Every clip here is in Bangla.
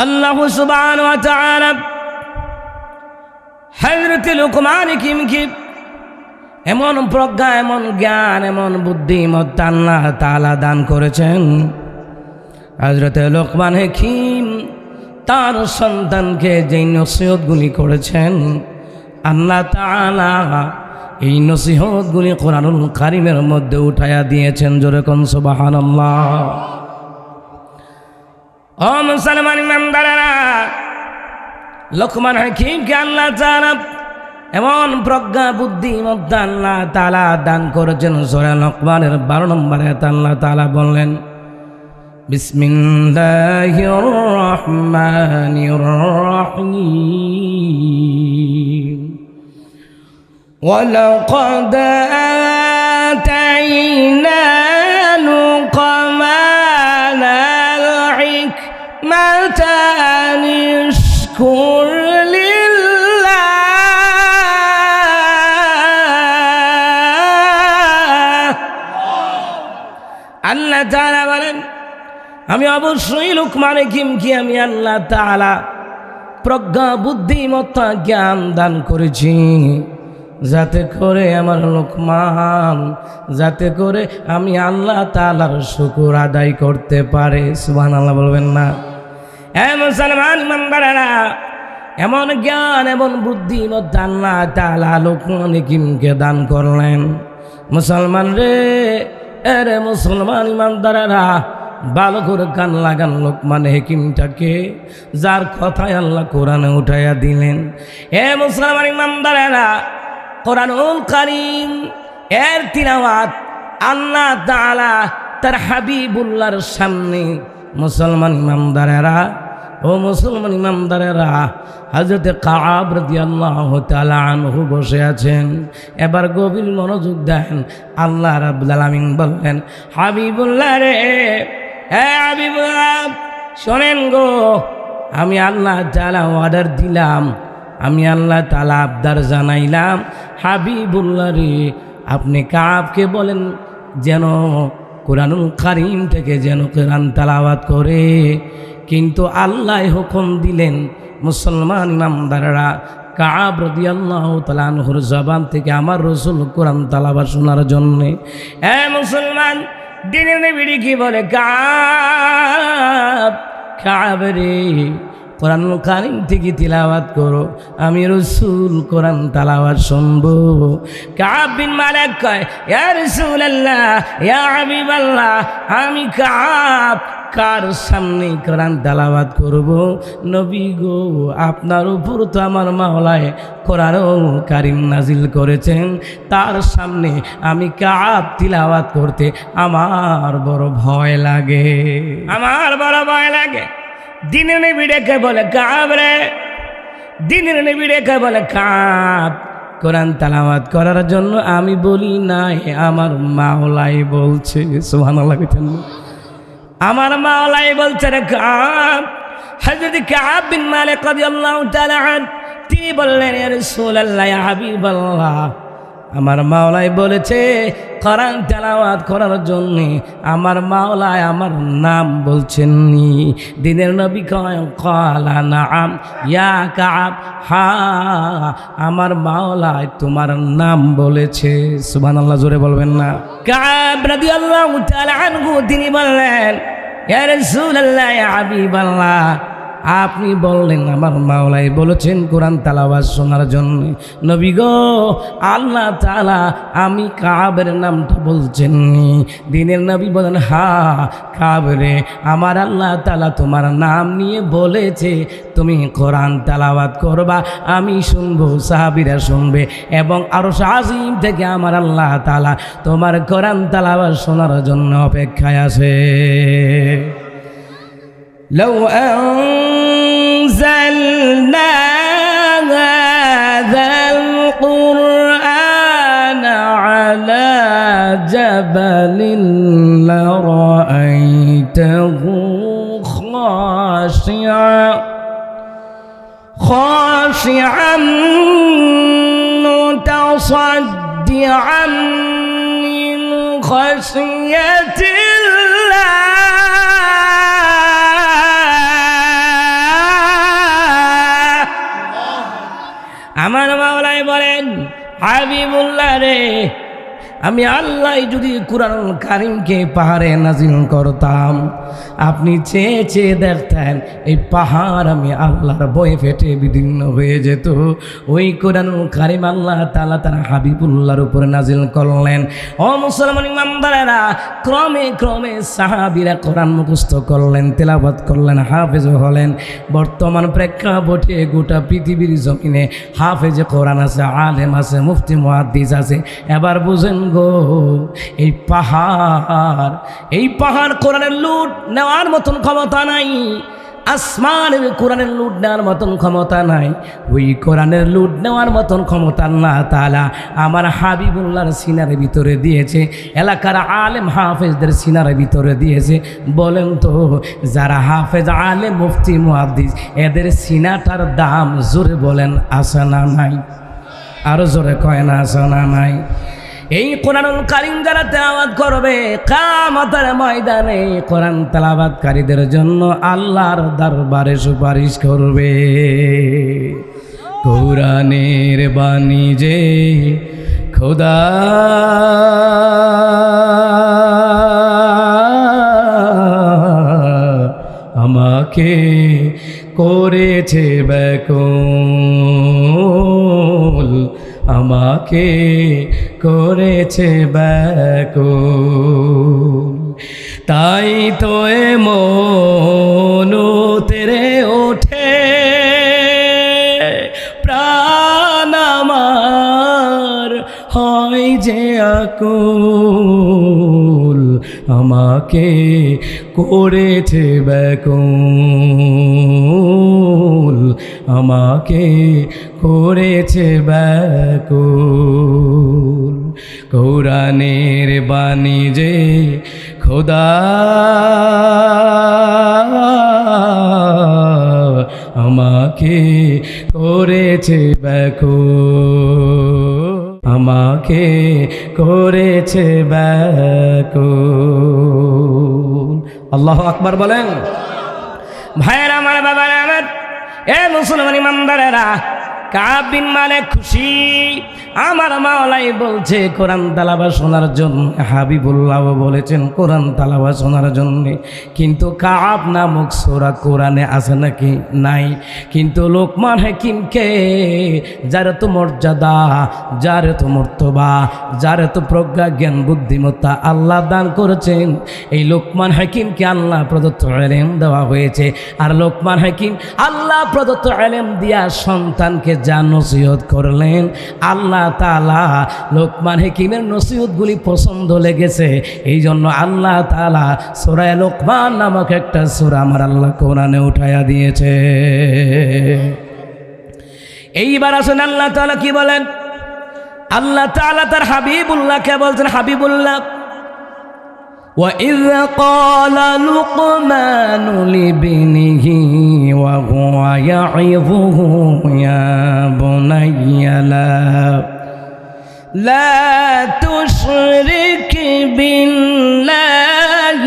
আল্লাহ সুবহানাহু ওয়া তাআলা হযরত লুকমান হাকিমকে এমন প্রজ্ঞা, এমন জ্ঞান, এমন বুদ্ধিমত্তা আল্লাহ তাআলা দান করেছেন। হযরত লুকমান হাকিম তার সন্তানকে যে নসিহতগুলি করেছেন, আল্লাহ তাআলা এই নসিহতগুলি কোরআনুল কারীমের মধ্যে উঠায়া দিয়েছেন। জোরে কোন সুবহানাল্লাহ। ও মুসলমান ইমানদারেরা, লুকমান হাকিমকে আল্লাহ তাআলা এমন প্রজ্ঞা বুদ্ধিমত্তা আল্লাহ তাআলা দান করেছেন। সূরা লুকমানের 12 নম্বর আয়াতে আল্লাহ তাআলা বললেন, বিসমিল্লাহির রহমানির রহিম ওয়ালাকাদ আতাইনা লুকমানাল হিকমাতা আনিশকুর লিল্লাহ। আল্লাহ তাআলা বলেন, আমি অবশ্যই লুকমান হাকিমকে আমি আল্লাহ তাআলা প্রজ্ঞা বুদ্ধিমত্তা জ্ঞান দান করেছি, যাতে করে আমার লুকমান যাতে করে আমি আল্লাহ তাআলার শুকর আদায় করতে পারে। সুবহানাল্লাহ বলবেন না? হে মুসলমান ইমানদারেরা, এমন জ্ঞান এমন বুদ্ধিমত্তা আল্লাহ তাআলা লুকমান হাকিমকে দান করলেন। মুসলমান রে, এরে মুসলমান ইমানদারেরা, ভালো করে কান লাগান লুকমান হাকিমটাকে, যার কথায় আল্লাহ কোরআনে উঠাইয়া দিলেন। হে মুসলমান ইমানদারেরা, কোরআনুল কারীম এর তিলাওয়াত আল্লাহ তাআলা তার হাবিবুল্লাহর সামনে মুসলমান ইমানদারেরা, ও মুসলমান ইমানদারেরা, হযরত কাব রাদিয়াল্লাহু তাআলা আনহু বসে আছেন। এবার গভীর মনোযোগ দেন। আল্লাহ রাব্বুল আলামিন বললেন, হাবিবুল্লাহ রে, হে হাবিবুল্লাহ শোনেন গো, আমি আল্লাহ তাআলা অর্ডার দিলাম, আমি আল্লাহ তাআলা আবদার জানাইলাম, হাবিবুল্লাহ রে আপনি কাবকে বলেন যেন কোরআনুল কারীম থেকে যেন কোরআন তেলাওয়াত করে। কিন্তু আল্লাহ হুকুম দিলেন মুসলমান ইমানদাররা কাব রাদিয়াল্লাহু তাআলা আনহুর জবান থেকে আমার রাসূল কোরআন তেলাওয়াত শোনার জন্য। এ মুসলমান, দিনের নবী কি বলে, কাব রে কোরআনুল কারীম থেকে তিলাওয়াত করো, আমি রাসূল কোরআন তেলাওয়াত শুনবো। কাব বিন মালিক কয়, ইয়া রাসূলুল্লাহ, ইয়া হাবিবাল্লাহ, আমি কাব কার সামনে কোরআন তেলাওয়াত করব? নবী গো, আপনার উপর তো আমার মাওলায় কোরআনুল কারীম নাজিল করেছেন, তার সামনে আমি কাব তিলাওয়াত করতে আমার বড় ভয় লাগে, আমার বড় ভয় লাগে। দিনের নবী ডেকে বলে, কাব রে, দিনের নবী ডেকে বলে, কাব কোরআন তেলাওয়াত করার জন্য আমি বলি নাই, আমার মাওলাই বলছে। সুবহানাল্লাহ। আমার মাওলাই বলছে রে কাব। হযরত কাব বিন মালিক রাদিয়াল্লাহু তাআলা আনহু তিনি বললেন, ইয়া রাসূলুল্লাহ, ইয়া হাবিবাল্লাহ, আমার মাওলাই বলেছে কোরআন তেলাওয়াত করার জন্য আমার মাওলাই আমার নাম বলছেননি। দিনের নবী কয়, ক্বালা নাআম ইয়া কাব, হ্যাঁ আমার মাওলাই তোমার নাম বলেছে। সুবহানাল্লাহ, জোরে বলবেন না? কাব রাদিয়াল্লাহু তাআলা আনহু তিনি বললেন, ইয়া রাসূলুল্লাহ, ইয়া হাবিবাল্লাহ, আপনি বললেন আমার মাওলাই বলেছেন কোরআন তেলাওয়াত শোনার জন্য। নবী গো, আল্লাহ তাআলা আমি কাবের নামটা বলছেননি। দিনের নবী বলেন, হ্যাঁ কাব রে, আমার আল্লাহ তাআলা তোমার নাম নিয়ে বলেছে তুমি কোরআন তেলাওয়াত করবা, আমি শুনবো, সাহাবীরা শুনবে, এবং আরশ আজিম থেকে আমার আল্লাহ তাআলা তোমার কোরআন তেলাওয়াত শোনার জন্য অপেক্ষায় আছে। لو أنزلنا هذا القرآن على جبل لرأيته خاشعا متصدعا من خشية الله আমার মাওলাই বলেন, হাবিবুল্লাহ রে, আমি আল্লাহ যদি কুরআনুল কারীমকে পাহাড়ে নাজিল করতাম, আপনি চেয়ে চেয়ে দেখতেন এই পাহাড় আমি আল্লাহর ভয়ে ফেটে বিদীর্ণ হয়ে যেত। ওই কুরআনুল কারীম আল্লাহ তাআলা তার হাবিবুল্লাহর উপরে নাজিল করলেন। ও মুসলমান ইমানদারেরা, ক্রমে ক্রমে সাহাবীরা কোরআন মুখস্থ করলেন, তেলাওয়াত করলেন, হাফেজ হলেন। বর্তমান প্রেক্ষাপটে গোটা পৃথিবীর জমিনে হাফেজ কোরআন আছে, আলেম আছে, মুফতি মুহাদ্দিস আছে। এবার বুঝেন গো, এই পাহাড় কোরআনের লুট নেওয়ার মতন ক্ষমতা নাই, আসমানের কোরআনের লুট নেওয়ার মতন ক্ষমতা নাই। ওই কোরআনের লুট নেওয়ার মতন ক্ষমতা আল্লাহ তাআলা আমার হাবিবুল্লাহর সিনার ভিতরে দিয়েছে, এলাকার আলেম হাফেজদের সিনার ভিতরে দিয়েছে। বলেন তো, যারা হাফেজ, আলেম, মুফতি, মুহাদ্দিস, এদের সিনাটার দাম জোরে বলেন আছে না নাই? আরো জোরে কয় না আছে না নাই? এই কোরআনুল কারীম যারা তেলাওয়াত করবে, কিয়ামতের ময়দানে কোরআন তেলাওয়াতকারীদের জন্য আল্লাহর দরবারে সুপারিশ করবে। কোরআনের বাণী যে খোদা আমাকে করেছে ব্যাকুল, আমাকে করেছে ব্যাকুল। তাই তো এমন তেরে ওঠে প্রাণ আমার হয় যে আকুল, আমাকে করেছে ব্যাকুল, আমাকে করেছে ব্যাকুল। কোরআনের বাণী যে খোদা আমাকে করেছে ব্যাকুল, আমাকে করেছে ব্যাকুল। আল্লাহু আকবার বলেন। ভাইয়েরা আমার, বাবারা আমার, এ মুসলমান ইমানদারেরা, কাব বিন মালিক খুশি। আমার মাওলাই বলছে কোরআন তেলাওয়াত শোনার জন্য, হাবিবুল্লাহ বলেছেন কোরআন তেলাওয়াত শোনার জন্য। কিন্তু কাব নামক সূরা কোরআনে আছে নাকি? নাই। কিন্তু লোকমান হাকিমকে, যার তো মর্যাদা, যার তো মর্তবা, যার তো প্রজ্ঞা, জ্ঞান, বুদ্ধিমত্তা আল্লাহ দান করেছেন, এই লোকমান হাকিমকে আল্লাহ প্রদত্ত ইলম দেওয়া হয়েছে। আর লোকমান হাকিম আল্লাহ প্রদত্ত ইলম দিয়া সন্তানকে যা নসিহত করলেন, আল্লাহ তাআলা লোকমান হাকিমের নসিহতগুলি পছন্দ লেগেছে। এই জন্য আল্লাহ তাআলা সূরা লোকমান নামক একটা সূরা আমার আল্লাহ কোরআনে উঠায়া দিয়েছে। এইবার আসেন আল্লাহ তাআলা কি বলেন? আল্লাহ তাআলা তার হাবিবুল্লাহকে বলছেন, হাবিবুল্লাহ, وَإِذْ قَالَ لُقْمَانُ لِابْنِهِ وَهُوَ يَعِظُهُ يَا بُنَيَّ لَا تُشْرِكْ بِاللَّهِ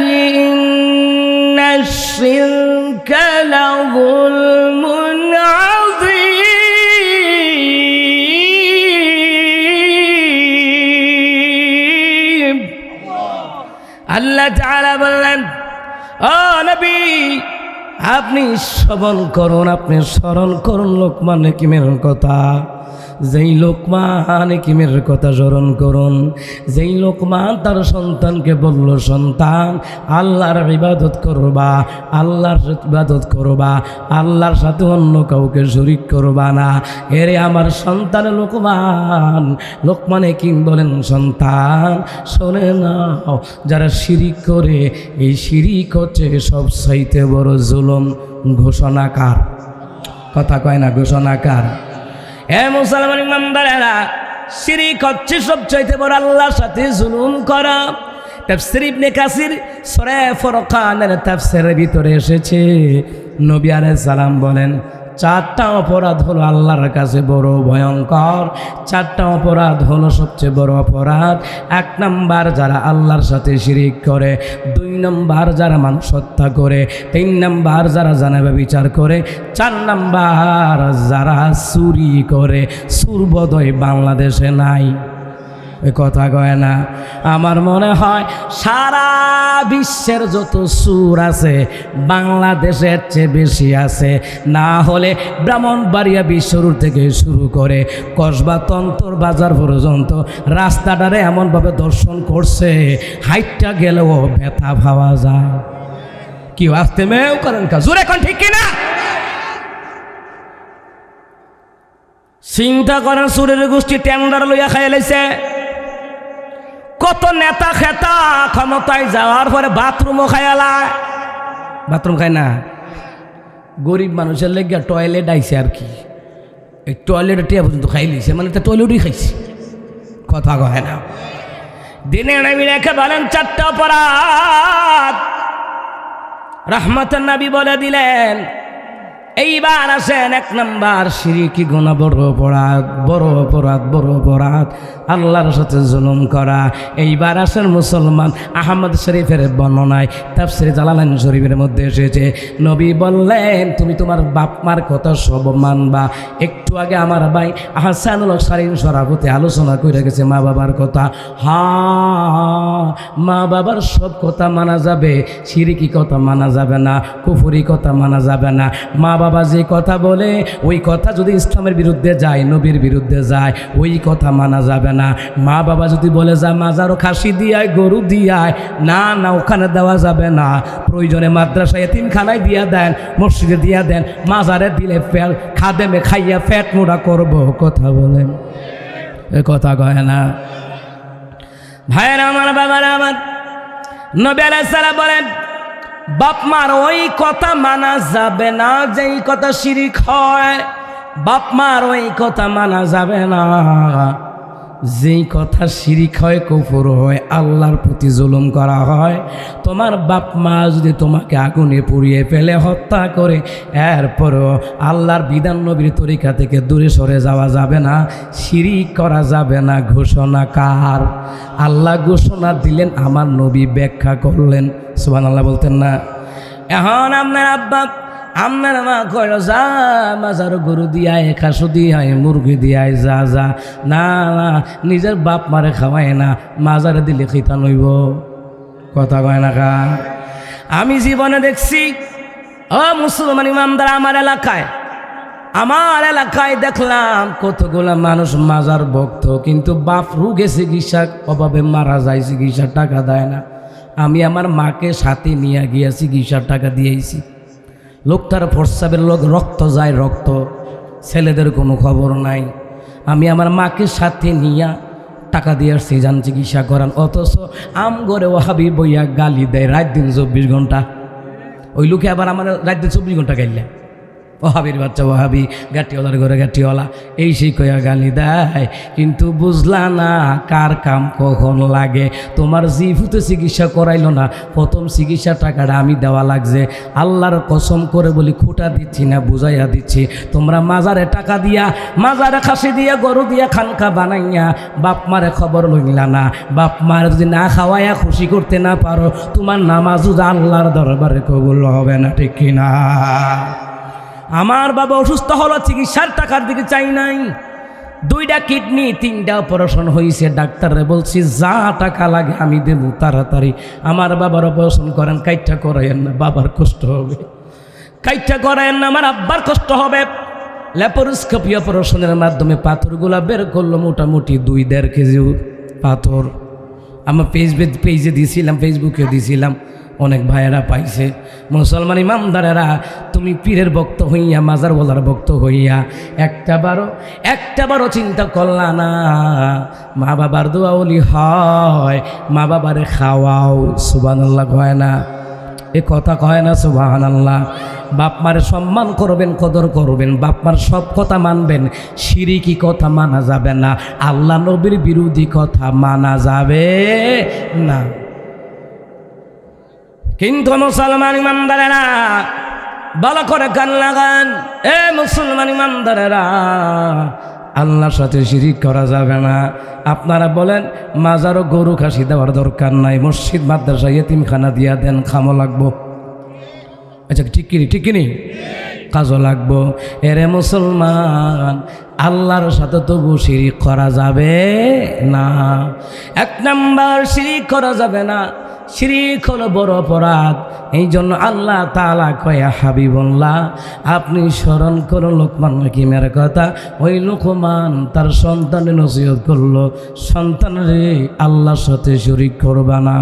إِنَّ الشِّرْكَ لَظُلْمٌ عَظِيمٌ। আল্লাহ তাআলা বললেন, ও নবী, আপনি শ্রবণ করুন, আপনি স্মরণ করুন লোকমান হাকিমের কথা। যেই লোকমান হাকিমের কথা স্মরণ করুন, যেই লোকমান তার সন্তানকে বলল, সন্তান আল্লাহর ইবাদত করবা, আল্লাহর ইবাদত করবা, আল্লাহর সাথে অন্য কাউকে শরীক করবা না। এরে আমার সন্তান লোকমান, লোকমান হাকিম বলেন, সন্তান শোনে নাও, যারা শিরিক করে, এই শিরিক হচ্ছে সবচাইতে বড় জুলুম। ঘোষণাকার, কথা কয় না, ঘোষণাকার। এ মুসলমান ইমানদারেরা, শিরিক হচ্ছে সবচাইতে বড় আল্লাহর সাথে জুলুম করা। তাফসীর ইবনে কাসির সূরা ফুরকানের তাফসীরের ভিতরে এসেছে, নবী আলাইহিস সালাম বলেন, 4টা অপরাধ হলো আল্লাহর কাছে বড় ভয়ঙ্কর। 4টা অপরাধ হলো সবচেয়ে বড় অপরাধ। 1 নাম্বার যারা আল্লাহর সাথে শিরিক করে, 2 নাম্বার যারা মানুষ হত্যা করে, 3 নাম্বার যারা জানাবে বিচার করে, 4 নাম্বার যারা চুরি করে। সুরবোধই বাংলাদেশে নাই, এ কথা কয় না। আমার মনে হয় সারা বিশ্বের যত সুর আছে বাংলাদেশের চেয়ে বেশি আছে। না হলে ব্রাহ্মণবাড়িয়া বিশ্বরূপ থেকে শুরু করে কসবা তন্তর বাজার পর্যন্ত রাস্তাটারে এমনভাবে দর্শন করছে, হাইটটা গেলেও ব্যথা পাওয়া যায়। কি আসতে মেয়েও করেন কা জোরে এখন, ঠিক কিনা? চিন্তা করেন, সুরের গোষ্ঠী টেন্ডার লইয়া খাইয়া লাইছে। কত নেতা খেতা ক্ষমতায় যাওয়ার পরে বাথরুমও খায়ালায়, বাথরুম খায় না। গরিব মানুষের লেগে টয়লেট আইছে আর কি, এই টয়লেটে টিয়া পর্যন্ত খাই লিছে, মানে তো টয়লেটই খাইছে। কথা কয় না। দিনে নবী রেখে বলেন 4টা অপরাধ। রাহমাতুন নবী বলে দিলেন। এইবার আসেন 1 নাম্বার শিরকি গুনাহ, বড় অপরাধ, বড় অপরাধ, বড় অপরাধ, আল্লাহর সাথে জুলুম করা। এইবার আসেন মুসলমান। আহমদ শরীফের বর্ণনায় তাফসীরে জালালাইন শরীফের মধ্যে এসেছে, নবী বললেন তুমি তোমার বাপ মার কথা সব মানবা। একটু আগে আমার ভাই আহসানুল সারিন সরাবতে আলোচনা করে গেছে মা বাবার কথা। হ্যাঁ, মা বাবার সব কথা মানা যাবে, শিরকি কথা মানা যাবে না, কুফরি কথা মানা যাবে না। মা বাবা যে কথা বলে ওই কথা যদি ইসলামের বিরুদ্ধে যায়, নবীর বিরুদ্ধে যায়, ওই কথা মানা যাবে না। মা বাবা যদি বলে যা মাজারও খাসি দিয়ায়, গরু দিয়ায়, না না ওখানে দেওয়া যাবে না, প্রয়োজনে মাদ্রাসায় এতিমখানায় দিয়া দেন, মসজিদে দিয়া দেন, মাজারে দিলে খাদেমে খাইয়া ফ্যাট মোড়া করব, কথা বলেন, এ কথা কয় না। ভাইয়েরা আমার, বাবারা আমার, নবী আলাইহিস সালাম বলেন বাপ মার ওই কথা মানা যাবে না যেই কথা শিরিক হয়। বাপ মার ওই কথা মানা যাবে না যেই কথা শিরিক হয়, কুফর হয়, আল্লাহর প্রতি জুলুম করা হয়। তোমার বাপ মা যদি তোমাকে আগুনে পুড়িয়ে ফেলে, হত্যা করে, এরপরও আল্লাহর বিধান নবীর তরিকা থেকে দূরে সরে যাওয়া যাবে না, শিরিক করা যাবে না। ঘোষণা কার? আল্লাহ ঘোষণা দিলেন, আমার নবী ব্যাখ্যা করলেন। সুবহানাল্লাহ বলতেন না? এখন আপনার আব্বা আপনার মা কইল যা মাজার গরু দিয়ায়, খাসু দিয়ায়, মুরগি দিয়ায়, যা যা, না না নিজের বাপ মারে খাওয়ায় না, মাজারে দিলে খিতা নইব, কথা কয় না কা? আমি জীবনে দেখছি ও মুসলমান ইমামদার, আমার এলাকায় দেখলাম কতগুলা মানুষ মাজার ভক্ত, কিন্তু বাপ রোগে চিকিৎসা অভাবে মারা যায়, চিকিৎসার টাকা দেয় না। আমি আমার মাকে সাথে নিয়ে গিয়ে চিকিৎসার টাকা দিয়েছি। লোকটার প্রস্রাবের লোক রক্ত যায়, রক্ত, ছেলেদের কোনো খবর নাই। আমি আমার মাকে সাথে নিয়ে টাকা দিয়ে আসছি যান চিকিৎসা করান, অথচ আম করে ওহাবি বইয়া গালি দেয় রাত দিন 24 ঘন্টা। ওই লোকে আবার আমার রাত দিন 24 ঘন্টা গাইলে, ওহাবির বাচ্চা ওহাবি, গাটিওয়ালার ঘরে গাটিওয়ালা, এই সেই কয়া গালি দেয়। কিন্তু বুঝলা না কার কাম কখন লাগে। তোমার জিভুতে চিকিৎসা করাইলো না, প্রথম চিকিৎসা টাকাটা আমি দেওয়া লাগছে। আল্লাহর কসম করে বলি, খুঁটা দিচ্ছি না, বুঝাইয়া দিচ্ছি। তোমরা মাজারে টাকা দিয়া, মাজারে খাসি দিয়া, গরু দিয়া, খানকা বানাইয়া বাপ মারে খবর লইলা না। বাপ মার যদি না খাওয়াইয়া খুশি করতে না পারো, তোমার নামাজও আল্লাহর দরবারে কবুল হবে না, ঠিক কিনা? আমার বাবা অসুস্থ হলো, চিকিৎসার টাকার দিকে চাই নাই। 2টা কিডনি, 3টা অপারেশন হয়েছে। ডাক্তাররে বলছি যা টাকা লাগে আমি দেবো তাড়াতাড়ি। আমার বাবার অপারেশন করেন, কাইটটা করাইয়েন না, বাবার কষ্ট হবে। কাইটটা করাইয়েন না, আমার আব্বার কষ্ট হবে। ল্যাপারোস্কোপি অপারেশনের মাধ্যমে পাথরগুলা বের করলো, মোটামুটি 2-1.5 কেজি পাথর। আমার পেজে দিয়েছিলাম, ফেসবুকে দিয়েছিলাম, অনেক ভাইয়েরা পাইছে। মুসলমান ইমামদারেরা, তুমি পীরের ভক্ত হইয়া, মাজার বলার ভক্ত হইয়া একটাবারও চিন্তা করলা না মা বাবার দোয়াওলি হয়, মা বাবারে খাওয়াও। সুবহানাল্লাহ কয় না? এ কথা কয় না সুবহানাল্লাহ? বাপ মারে সম্মান করবেন, কদর করবেন, বাপ মার সব কথা মানবেন, শিরিকি কথা মানা যাবে না, আল্লাহ নবীর বিরোধী কথা মানা যাবে না। কিন্তু মুসলমান ইমানদারেরা, ভালো করে কান লাগান এ মুসলমান ইমানদারেরা, আল্লাহর সাথে শিরিক করা যাবে না। আপনারা বলেন মাজারও গরু খাসি দেওয়ার দরকার নাই, মসজিদ মাদ্রাসা ইয়েতিমখানা দিয়া দেন, খামো লাগবো। আচ্ছা ঠিক কিনি কাজও লাগবো। এরে মুসলমান, আল্লাহর সাথে তবু শিরিক করা যাবে না। এক নাম্বার শিরিক করা যাবে না, শিরিক হলো বড় অপরাধ। এই জন্য আল্লাহ তাআলা কয় হাবিবুল্লাহ আপনি স্মরণ করুন লোকমান হাকিমের কথা। ওই লোকমান তার সন্তানের নসিহত করলো, সন্তানরে আল্লাহর সাথে শিরিক করবা না।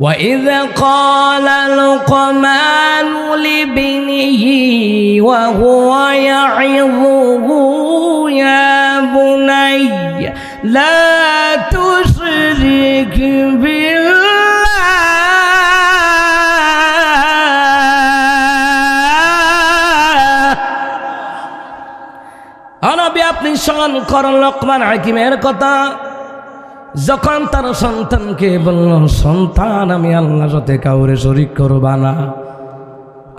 وَإِذْ قَالَ لُقْمَانُ لِابْنِهِ وَهُوَ يَعِظُهُ يَا بُنَيَّ لَا تُشْرِكْ بِاللَّهِ নবী আপনি স্মরণ করেন লোকমান হাকিমের কথা, যখন তার সন্তানকে বলল সন্তান আমি আল্লাহর সাথে কাউরে শরীক করবা না,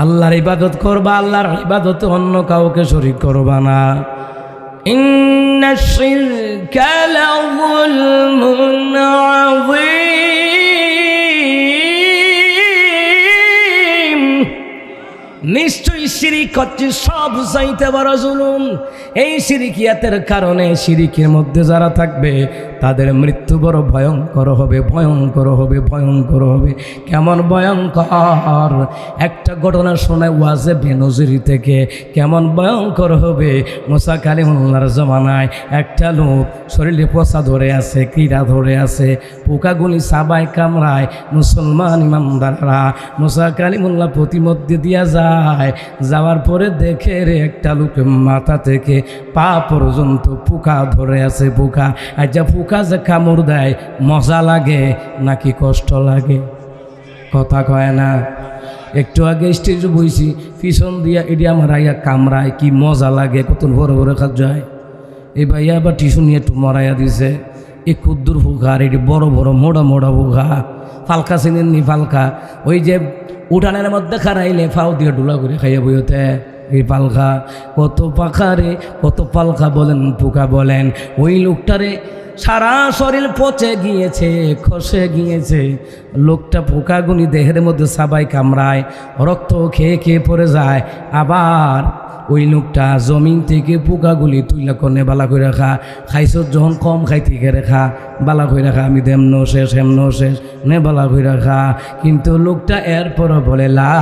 আল্লাহর ইবাদত করবা, আল্লাহর ইবাদতে অন্য কাউকে শরীক করবা না। ইন্নাশ শিরকা লাযুলমুন আযীম, নিশ্চয়ই শিরিক হচ্ছে সব চাইতে বড় জুলুম। এই শিরিকিয়াতের কারণে শিরিকের মধ্যে যারা থাকবে তাদের মৃত্যু বড় ভয়ঙ্কর হবে, ভয়ঙ্কর হবে, ভয়ঙ্কর হবে। কেমন ভয়ঙ্কর, একটা ঘটনা শোনায় ওয়াজে বেনজিরি থেকে, কেমন ভয়ঙ্কর হবে। মুসা কালিমুল্লাহর জমানায় একটা লোক শরীরে পচা ধরে আছে, কীড়া ধরে আছে, পোকাগুলি সাবায় কামড়ায়। মুসলমান ইমানদাররা মুসা কালিমুল্লাহ প্রতিমধ্যে দিয়া যায়, যাওয়ার পরে দেখে রে একটা লোকের মাথা থেকে পা পর্যন্ত পোকা ধরে আছে। পোকা আচ্ছা পোকা যে কামড় দেয় মজা লাগে নাকি কষ্ট লাগে? কথা কয় না। একটু আগে স্টেজে বইছি, পিছন দিয়া এটি আমার আইয়া কামড়ায়, কি মজা লাগে, কত বড় বড় কাজ যায়। এই ভাইয়া আবার টিস্যু নিয়ে একটু মরাইয়া দিছে। এই ক্ষুদ্র পোকা আর এটি বড় বড় মোড়া মোড়া পোকা, ফালকা চিনেননি? ফালকা ওই যে উঠানের মধ্যে খারাইলে ফাও দিয়ে ডুলা করে খাইয়া বইতে, এই পালকা কত পাখারে কত পালকা বলেন, পোকা বলেন। ওই লোকটারে সারা শরীর পচে গিয়েছে, খসে গিয়েছে। লোকটা পোকাগুনি দেহের মধ্যে সাবাই কামড়ায়, রক্ত খেয়ে খেয়ে পড়ে যায়। আবার ওই লোকটা জমিন থেকে পোকাগুলি তুইলা কনে বালা করে রাখা, খাইছ যখন কম খাইতে রেখা বালা করে রাখা, আমি দেমনো শেষ হেমনো শেষ নে বালা করে রাখা। কিন্তু লোকটা এরপর বলে লা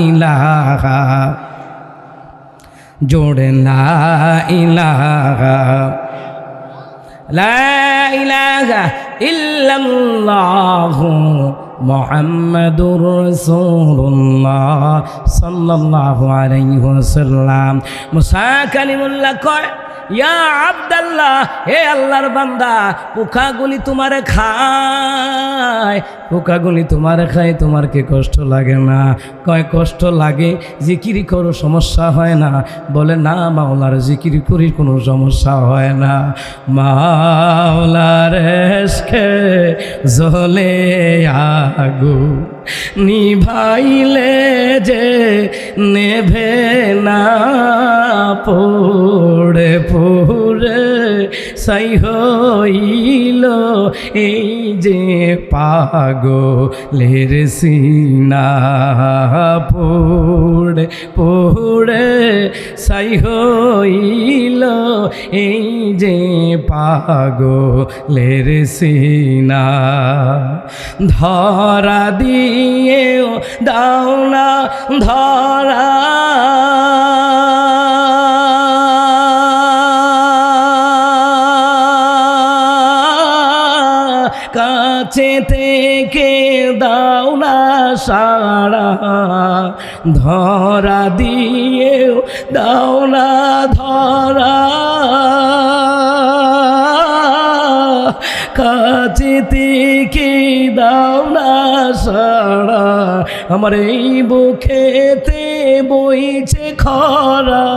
ইলাহা, জোড়ে লা ইলাহা, লা ইলাহা ইল্লাল্লাহু মুহাম্মাদুর রাসূলুল্লাহ সাল্লাল্লাহু আলাইহি ওয়াসাল্লাম। মুসা কালিমুল্লাহ কয় ইয়া আব্দাল্লাহ, হে আল্লাহর বান্দা, পোকাগুলি তোমারে খায়, পোকাগুলি তোমারে খায়, তোমার কি কষ্ট লাগে না? কয় কষ্ট লাগে, জিকিরি করো সমস্যা হয় না? বলে না মাওলার জিকিরি করি কোনো সমস্যা হয় না। মাওলার এশকে জ্বলে আগুন, নিভাইলে যে নেভে না, পড়ে পড়ে সাই হইল এই যে পাগলের সিনা, পড়ে পড়ে সাই হইল এই যে পাগলের সিনা। ধরা দিয়েও দাও না ধরা, কাছে থেকে দাও না সারা, ধরা দিয়েও দাও না ধরা, কাছেতে কি দাও না সাড়া, আমার এই বুকেতে বইছে খরা,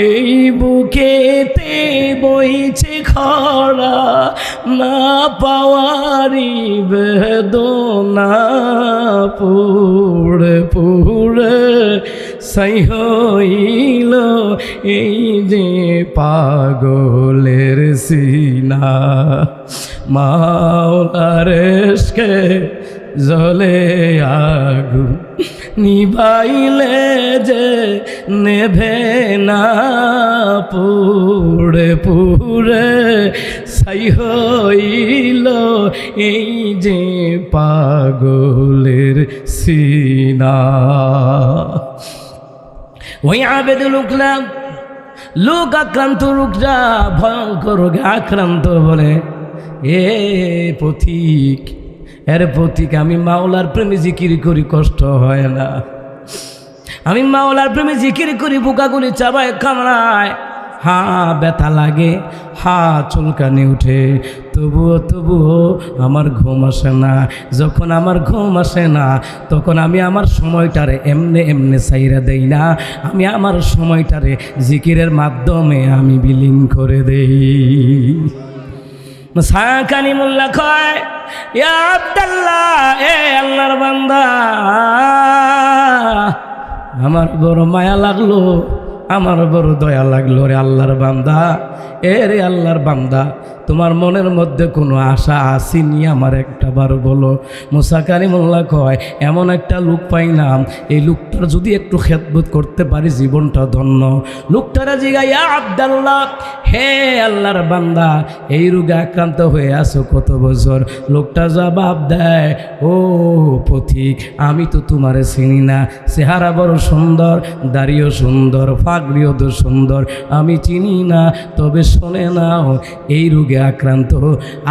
এই বুকেতে বইছে খরা, না পাওয়ারি বেদনা পুড়ে পুড়ে সাই হইল এই যে পাগলের সিনা, মাওলার ইশকে জ্বলে আগুন নিভাইলে যে নেভে না, পুড়ে পুড়ে ছাই হইল এই যে পাগলের সিনা। ওই আবেদ লোক আক্রান্ত লোকরা ভয়ঙ্কর রোগে আক্রান্ত বলে, এ পথিক, এর পথিক আমি মাওলার প্রেমে জিকির করি কষ্ট হয় না, আমি মাওলার প্রেমে জিকির করি বুকাগুলি চাবায় কামড়ায়, হা ব্যথা লাগে, হা চুলকানি উঠে, তবুও আমার ঘুম আসে না। যখন আমার ঘুম আসে না তখন আমি আমার সময়টারে এমনে সাইরা দেই না, আমি আমার সময়টারে জিকিরের মাধ্যমে আমি বিলীন করে দেই। সাকানি মোল্লা কয়, ইয়া আব্দুল্লাহ, এ আল্লাহর বান্দা, আমার বড় মায়া লাগলো, আমার বড় দয়া লাগলো রে আল্লাহর বান্দা, এ রে আল্লাহর বান্দা, তোমার মনের মধ্যে কোনো আশা আসেনি আমার একটা বার বলো। মুসা কালিমুল্লাহ কয়, এমন একটা লোক পাইলাম, এই লোকটার যদি একটু খেদমত করতে পারি জীবনটা ধন্য। লোকটারা জিগায়, ইয়া আব্দুল্লাহ, হে আল্লাহর বান্দা, এই রোগে আক্রান্ত হয়ে আছো কত বছর? লোকটা জবাব দেয়, ও পথিক, আমি তো তোমারে চিনি না, চেহারা বড় সুন্দর, দাড়িও সুন্দর, পাগড়িও তো সুন্দর, আমি চিনি না, তবে শোনে নাও, এই রোগে আক্রান্ত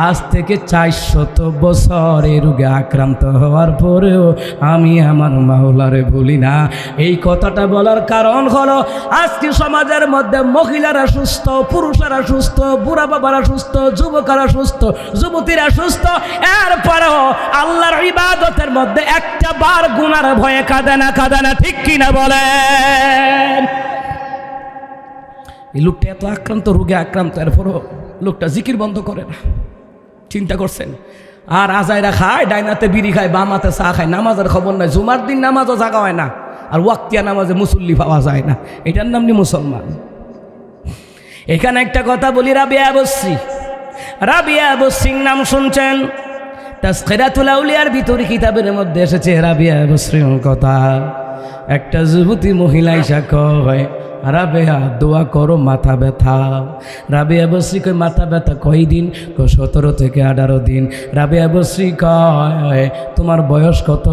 আজ থেকে 400 বছর এই রোগে আক্রান্ত হওয়ার পরেও আমি আমার মাওলারে ভুলি না। এই কথাটা বলার কারণ হলো, আজকে সমাজের মধ্যে মহিলারা সুস্থ, পুরুষেরা সুস্থ, বুড়া বাবারা সুস্থ, যুবকেরা সুস্থ, যুবতীরা সুস্থ, এরপরেও আল্লাহর ইবাদতের মধ্যে একটা বার গুনার ভয়ে কাঁদে না, ঠিক কিনা বলেন? এই লোকটা এত আক্রান্ত, রোগে আক্রান্ত, এরপরও লোকটা জিকির বন্ধ করে না। চিন্তা করছেন? আর আজাইরা খায়, ডাইনাতে বিড়ি খায়, বামাতে চা খায়, নামাজের খবর নাই, জুমার দিন নামাজও জাগা হয় না, আর ওয়াক্তিয়া নামাজে মুসল্লি পাওয়া যায় না, এটার নাম নি মুসলমান। এখানে একটা কথা বলি, রাবিয়া বসরির নাম শুনছেন? তাসকিরাতুল আউলিয়ার ভিতরে কিতাবের মধ্যে এসেছে রাবিয়া বসরির কথা। একটা যুবতী মহিলা ইসা কয়, রাবেয়া দোয়া করো মাথা ব্যথা। রাবেয়া বসরি কয়, মাথা ব্যথা কয়দিন? 17 থেকে 18 দিন। রাবেয়া বসরি কয়, তোমার বয়স কত?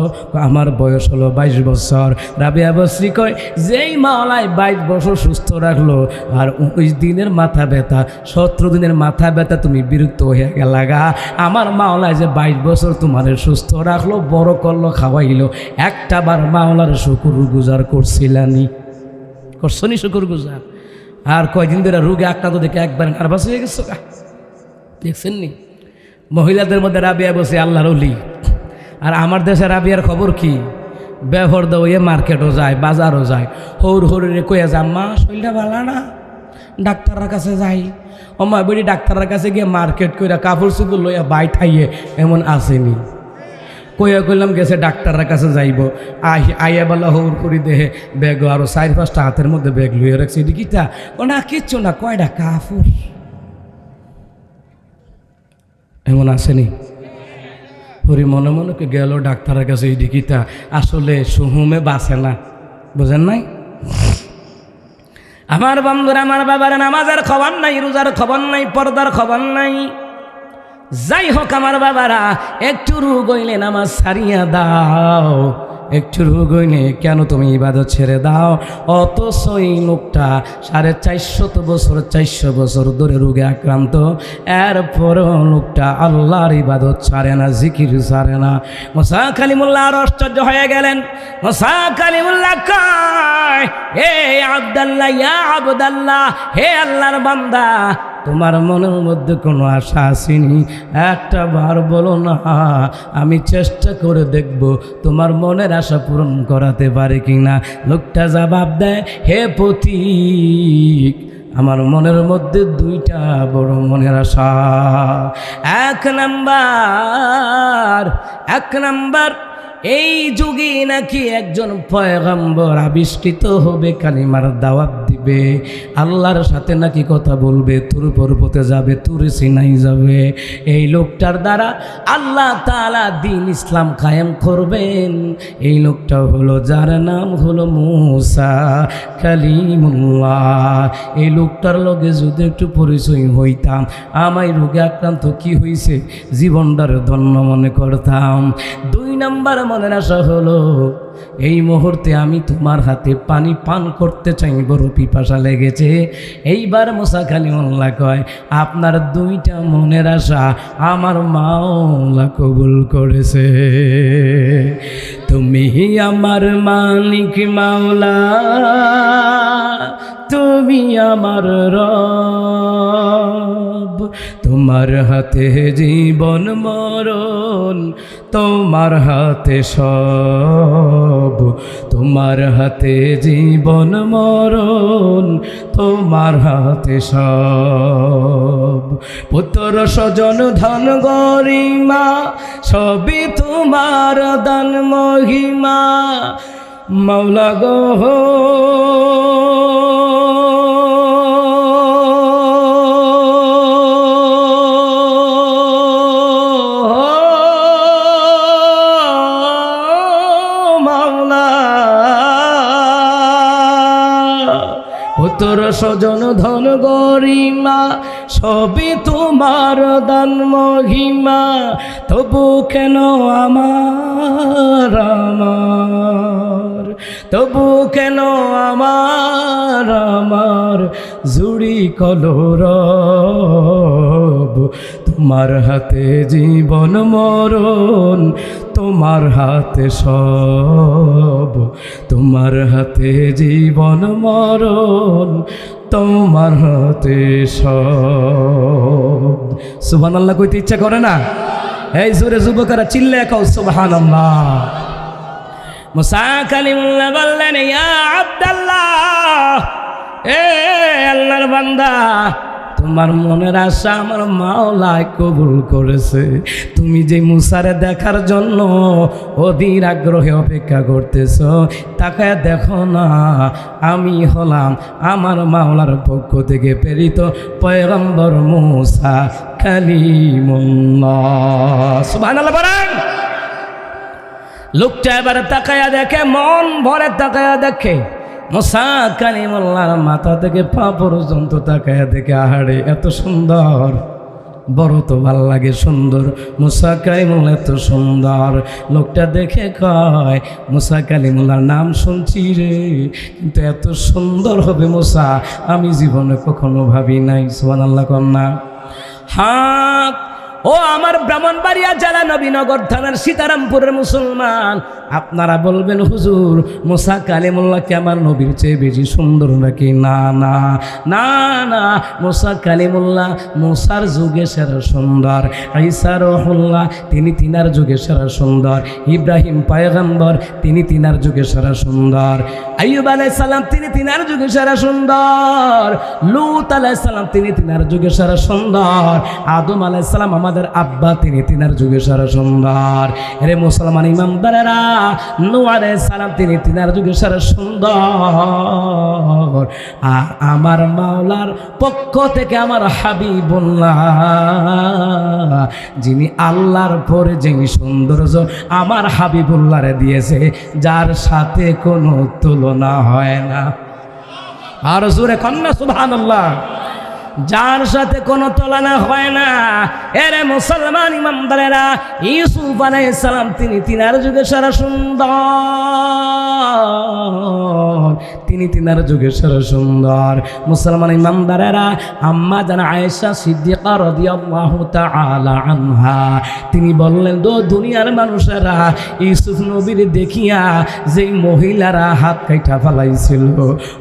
আমার বয়স হলো 22 বছর। রাবেয়া বসরি কয়, যেই মাওলায় 22 বছর সুস্থ রাখলো, আর 19 দিনের মাথা ব্যথা, 17 দিনের মাথা ব্যথা, তুমি বিরক্ত হয়ে গেলাগা। আমার মাওলায় যে 22 বছর তোমার সুস্থ রাখলো, বড় করলো, খাওয়াইলো, একটা বার মাওলার শুকুর গুজার করছিলানি? করছনি শুকুর গুজার? আর কয়দিন ধরে রোগে আক্রান্ত দেখে একবার নার্ভাস হয়ে গেছো, দেখছেন নি? মহিলাদের মধ্যে রাবিয়া বসে আল্লাহর ওলি, আর আমার দেশে রাবিয়ার খবর কি? ব্যবহার দেওয়া মার্কেটও যায়, বাজারও যায়, হৌরে কইয়া যা, মা শরীরটা ভালো না, ডাক্তারের কাছে যাই। অমা বেড়ি ডাক্তারের কাছে গিয়ে মার্কেট কইরা কাপড় চুপড় লইয়া বাই ঠাইয়ে এমন আসেনি। কইয়া কইলাম গেছে ডাক্তারের কাছে যাইব, আইয়া বেলা হৌর করি দেহে ব্যাগ, আরো 4-5টা হাতের মধ্যে ব্যাগ লইয়া রাখছে। এটি কিতা? ও না, কিচ্ছু না, কয়টা কাপড়, এমন আসেনি? হরি মনে মনে গেল ডাক্তারের কাছে, এটি কিতা? আসলে সুহুমে বাঁচে না, বুঝেন নাই? আমার বন্ধুরা, আমার বাবার নামাজের খবর নাই, রোজার খবর নাই, পর্দার খবর নাই। যাই হোক আমার বাবারা, একটু রোগ হইলে নামাজ ছাড়িয়া দাও, একটু রোগ হইলে কেন তুমি ইবাদত ছেড়ে দাও? অথচ এই লোকটা 450 বছর, 400 বছর ধরে রোগে আক্রান্ত, এরপরও লোকটা আল্লাহর ইবাদত ছাড়ে না, জিকির ছাড়ে না। মুসা কালিমুল্লাহ আর আশ্চর্য হয়ে গেলেন। মুসা কালিমুল্লাহ কয়, হে আব্দুল্লাহ, ইয়া আব্দুল্লাহ, হে আল্লাহর বান্দা, তোমার মনের মধ্যে কোনো আশা আসেনি? একটা বার বলো না, আমি চেষ্টা করে দেখব তোমার মনের আশা পূরণ করাতে পারে কিনা। লোকটা জবাব দেয়, হে পথিক, আমার মনের মধ্যে দুইটা বড় মনের আশা। এক নাম্বার, এই যুগে নাকি একজন পয়গম্বর আবিষ্কৃত হবে, কালিমার দাওয়াত দিবে, আল্লাহর সাথে নাকি কথা বলবে, তুর পর্বতে যাবে, তুরে সিনাই যাবে। এই লোকটার দ্বারা আল্লাহ তাআলা দ্বীন ইসলাম কায়েম করবেন। এই লোকটা হলো, যার নাম হলো মুসা কালিমুল্লাহ। এই লোকটার লগে যদি একটু পরিচয় হইতাম, আমায় রোগে আক্রান্ত কি হইছে জীবনটার ধন্য মনে করতাম। 2 নাম্বার মনের আশা হলো, এই মুহূর্তে আমি তোমার হাতে পানি পান করতে চাই, বড় পিপাসা লেগেছে। এইবার মুসা কালিমুল্লাহ কয়, আপনার 2টা মনের আশা আমার মাওলা কবুল করেছে। তুমি আমার মালিক মাওলা, তুমি আমার রব, তোমার হাতে জীবন মরণ, তোমার হাতে সব, তোমার হাতে জীবন মরণ, তোমার হাতে সব। পুত্র স্বজন ধন গরিমা সবই তোমার দান মহিমা, মাওলা গো পুত্র স্বজন ধন গরিমা সবই তোমার দান মহিমা, তবু কেন আমার, তবু কেন আমার জুড়ি কলরব। তোমার হাতে জীবন মরণ, তোমার হাতে সব, তোমার হাতে জীবন মরণ, তোমার হাতে সব। সুবহানাল্লাহ কইতে ইচ্ছা করে না? এই জোরে যুবকেরা চিল্লে কও সুবহানাল্লাহ। মুসা কালিমুল্লাহ বললেন, ইয়া আব্দুল্লাহ, এ আল্লাহর বান্দা, তোমার মনের আশা আমার মাওলায় কবুল করেছে। তুমি যে মুসারে দেখার জন্য অধীর আগ্রহে অপেক্ষা করতেছ, তাকায় দেখো না, আমি হলাম আমার মাওলার পক্ষ থেকে প্রেরিত পয়গম্বর মুসা কালিমুল্লাহ। সুবহানাল্লাহ বলেন। লোকটা এবারে তাকায়া দেখে, মন ভরে তাকায়া দেখে, মুসা কালিমুল্লাহর মাথা থেকে পা পর্যন্ত তাকায়া দেখে, আহারে এত সুন্দর, বড় তো ভাল লাগে সুন্দর, মুসা কালিমুল্লাহ এত সুন্দর। লোকটা দেখে কয়, মুসা কালিমুল্লাহর নাম শুনছি রে, কিন্তু এত সুন্দর হবে মুসা আমি জীবনে কখনো ভাবি নাই। সুবহানাল্লাহ কন্যা। হ্যাঁ, ও আমার ব্রাহ্মণবাড়িয়া জেলা নবীনগর থানার সীতারামপুরের মুসলমান, আপনারা বলবেন হুজুর মুসা কালিমুল্লাহকে আমার নবীর চেয়ে বেশি সুন্দর নাকি? না না না না, মুসা কালিমুল্লাহ মুসার যুগে সেরা সুন্দর, ঈসা রুহুল্লাহ তিনি তিনার যুগে সেরা সুন্দর, ইব্রাহিম পয়গম্বর তিনি তিনার যুগে সেরা সুন্দর, আইয়ুব আলাইহিস সালাম তিনি তিনার যুগে সেরা সুন্দর, লূত আলাইহিস সালাম তিনি তিনার যুগে সেরা সুন্দর, আদম আলাইহিস সালাম আমাদের আব্বা তিনি তিনার যুগে সেরা সুন্দর। এরে মুসলমান ইমামদারেরা, নূহ আলাইহিস সালাম তিনি তিনার যুগে সেরা সুন্দর। আর আমার মাওলার পক্ষ থেকে আমার হাবিবুল্লাহ, যিনি আল্লাহর পরে যিনি সৌন্দর্য আমার হাবিবুল্লাহরে দিয়েছে, যার সাথে কোনো তুলনা হয় না। আর জোরে কন্যা সুবহানাল্লাহ। যার সাথে কোনো তুলনা হয় না। এরে মুসলমান ইমামদারেরা, ইউসুফ আলাইহিস সালাম তিনি তিনার যুগে সেরা সুন্দর, তিনি তিনার যুগে সেরা সুন্দর। মুসলমান ইমানদারেরা, আম্মা জানা আয়েশা সিদ্দিকা রাদিয়াল্লাহু তাআলা আনহা তিনি বললেন, দুনিয়ার মানুষেরা ইউসুফ নবীর দেখিয়া যেই মহিলারা হাত কাইটা ফেলাইছিল,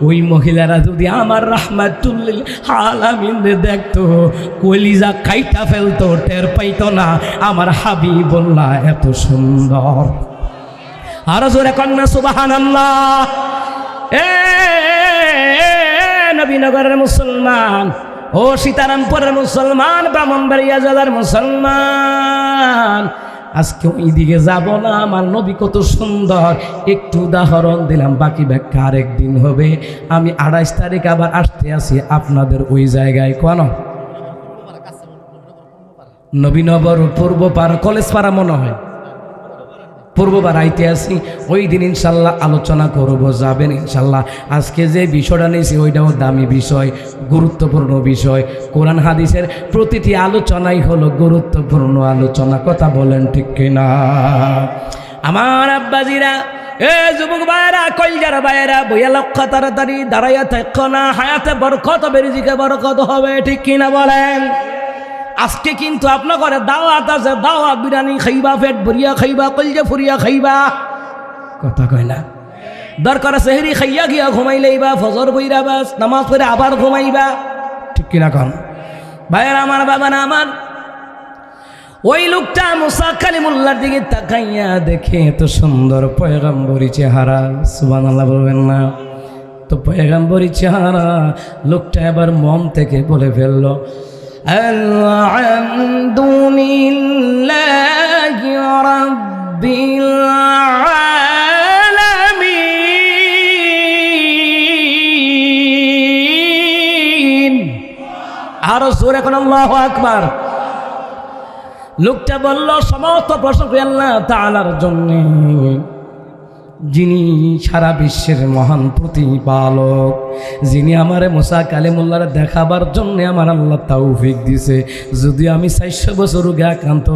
ওই মহিলারা যদি আমার রাহমাতুল লিল আলামিন দেখতো, কলিজা কাইটা ফেলতো, টের পাইতো না আমার হাবিবুল্লাহ এত সুন্দর। আর জোরে কন্যা সুবহানাল্লাহ। এ নবীনগরের মুসলমান, ও সীতারামপুরের মুসলমান, ব্রাহ্মণবাড়িয়া জেলার মুসলমান, আজকে ওই দিকে যাব না। আমার নবী কত সুন্দর, একটু উদাহরণ দিলাম, বাকি ব্যাখ্যা আরেকদিন হবে। আমি 28 তারিখ আবার আসতে আছি আপনাদের ওই জায়গায়। কোন নবীনগর পূর্বপাড়া, কলেজ পাড়া মনে হয়, পূর্ববার আইতে আসি। ওই দিন ইনশাল্লাহ আলোচনা করব, যাবেন ইনশাল্লাহ। আজকে যে বিষয়টা নিয়েছি ওইটাও দামি বিষয়, গুরুত্বপূর্ণ বিষয়। কোরআন হাদিসের প্রতিটি আলোচনাই হলো গুরুত্বপূর্ণ আলোচনা। কথা বলেন ঠিক কিনা? আমার আব্বাজিরা, এ যুবক ভাইয়েরা, কলজার ভাইয়েরা, বইয়া লক্ষ্য তাড়াতাড়ি দাঁড়াইয়া থাকো না। হায়াতে বরকত হবে, রিজিকে বরকত হবে, ঠিক কিনা বলেন? আজকে কিন্তু আপনার ঘরে দাওয়াত আছে, দাওয়াত বিরিয়ানি খাইবা, পেট ভরিয়া খাইবা, কলজা ফুরিয়া খাইবা, কথা কয় না? দরকার সেহরি খাইয়া গিয়া ঘুমাই লইবা, ফজর বইরা বাস নামাজ পড়ে আবার ঘুমাইবা, ঠিক কিনা কন? ভাইয়ের আমার, বাবা না আমার, ওই লোকটা মুসা কালিমুল্লাহর দিকে তাকাইয়া দেখে এত সুন্দর পয়গম্বরী চেহারা, সুবহানাল্লাহ বলবেন না? তো পয়গম্বরী চেহারা লোকটা এবার মন থেকে বলে ফেললো, আলহামদুলিল্লাহি রাব্বিল আলামিন। আরো জোরে কোন আল্লাহু আকবার। লোকটা বলল, সমস্ত প্রশংসা আল্লাহ তাআলার জন্য, যিনি সারা বিশ্বের মহান প্রতিপালক, যিনি আমারে মুসা কালিমুল্লাহর দেখাবার জন্য আমার আল্লাহ তৌফিক দিছে। যদি আমি 400 বছর রোগে আক্রান্ত,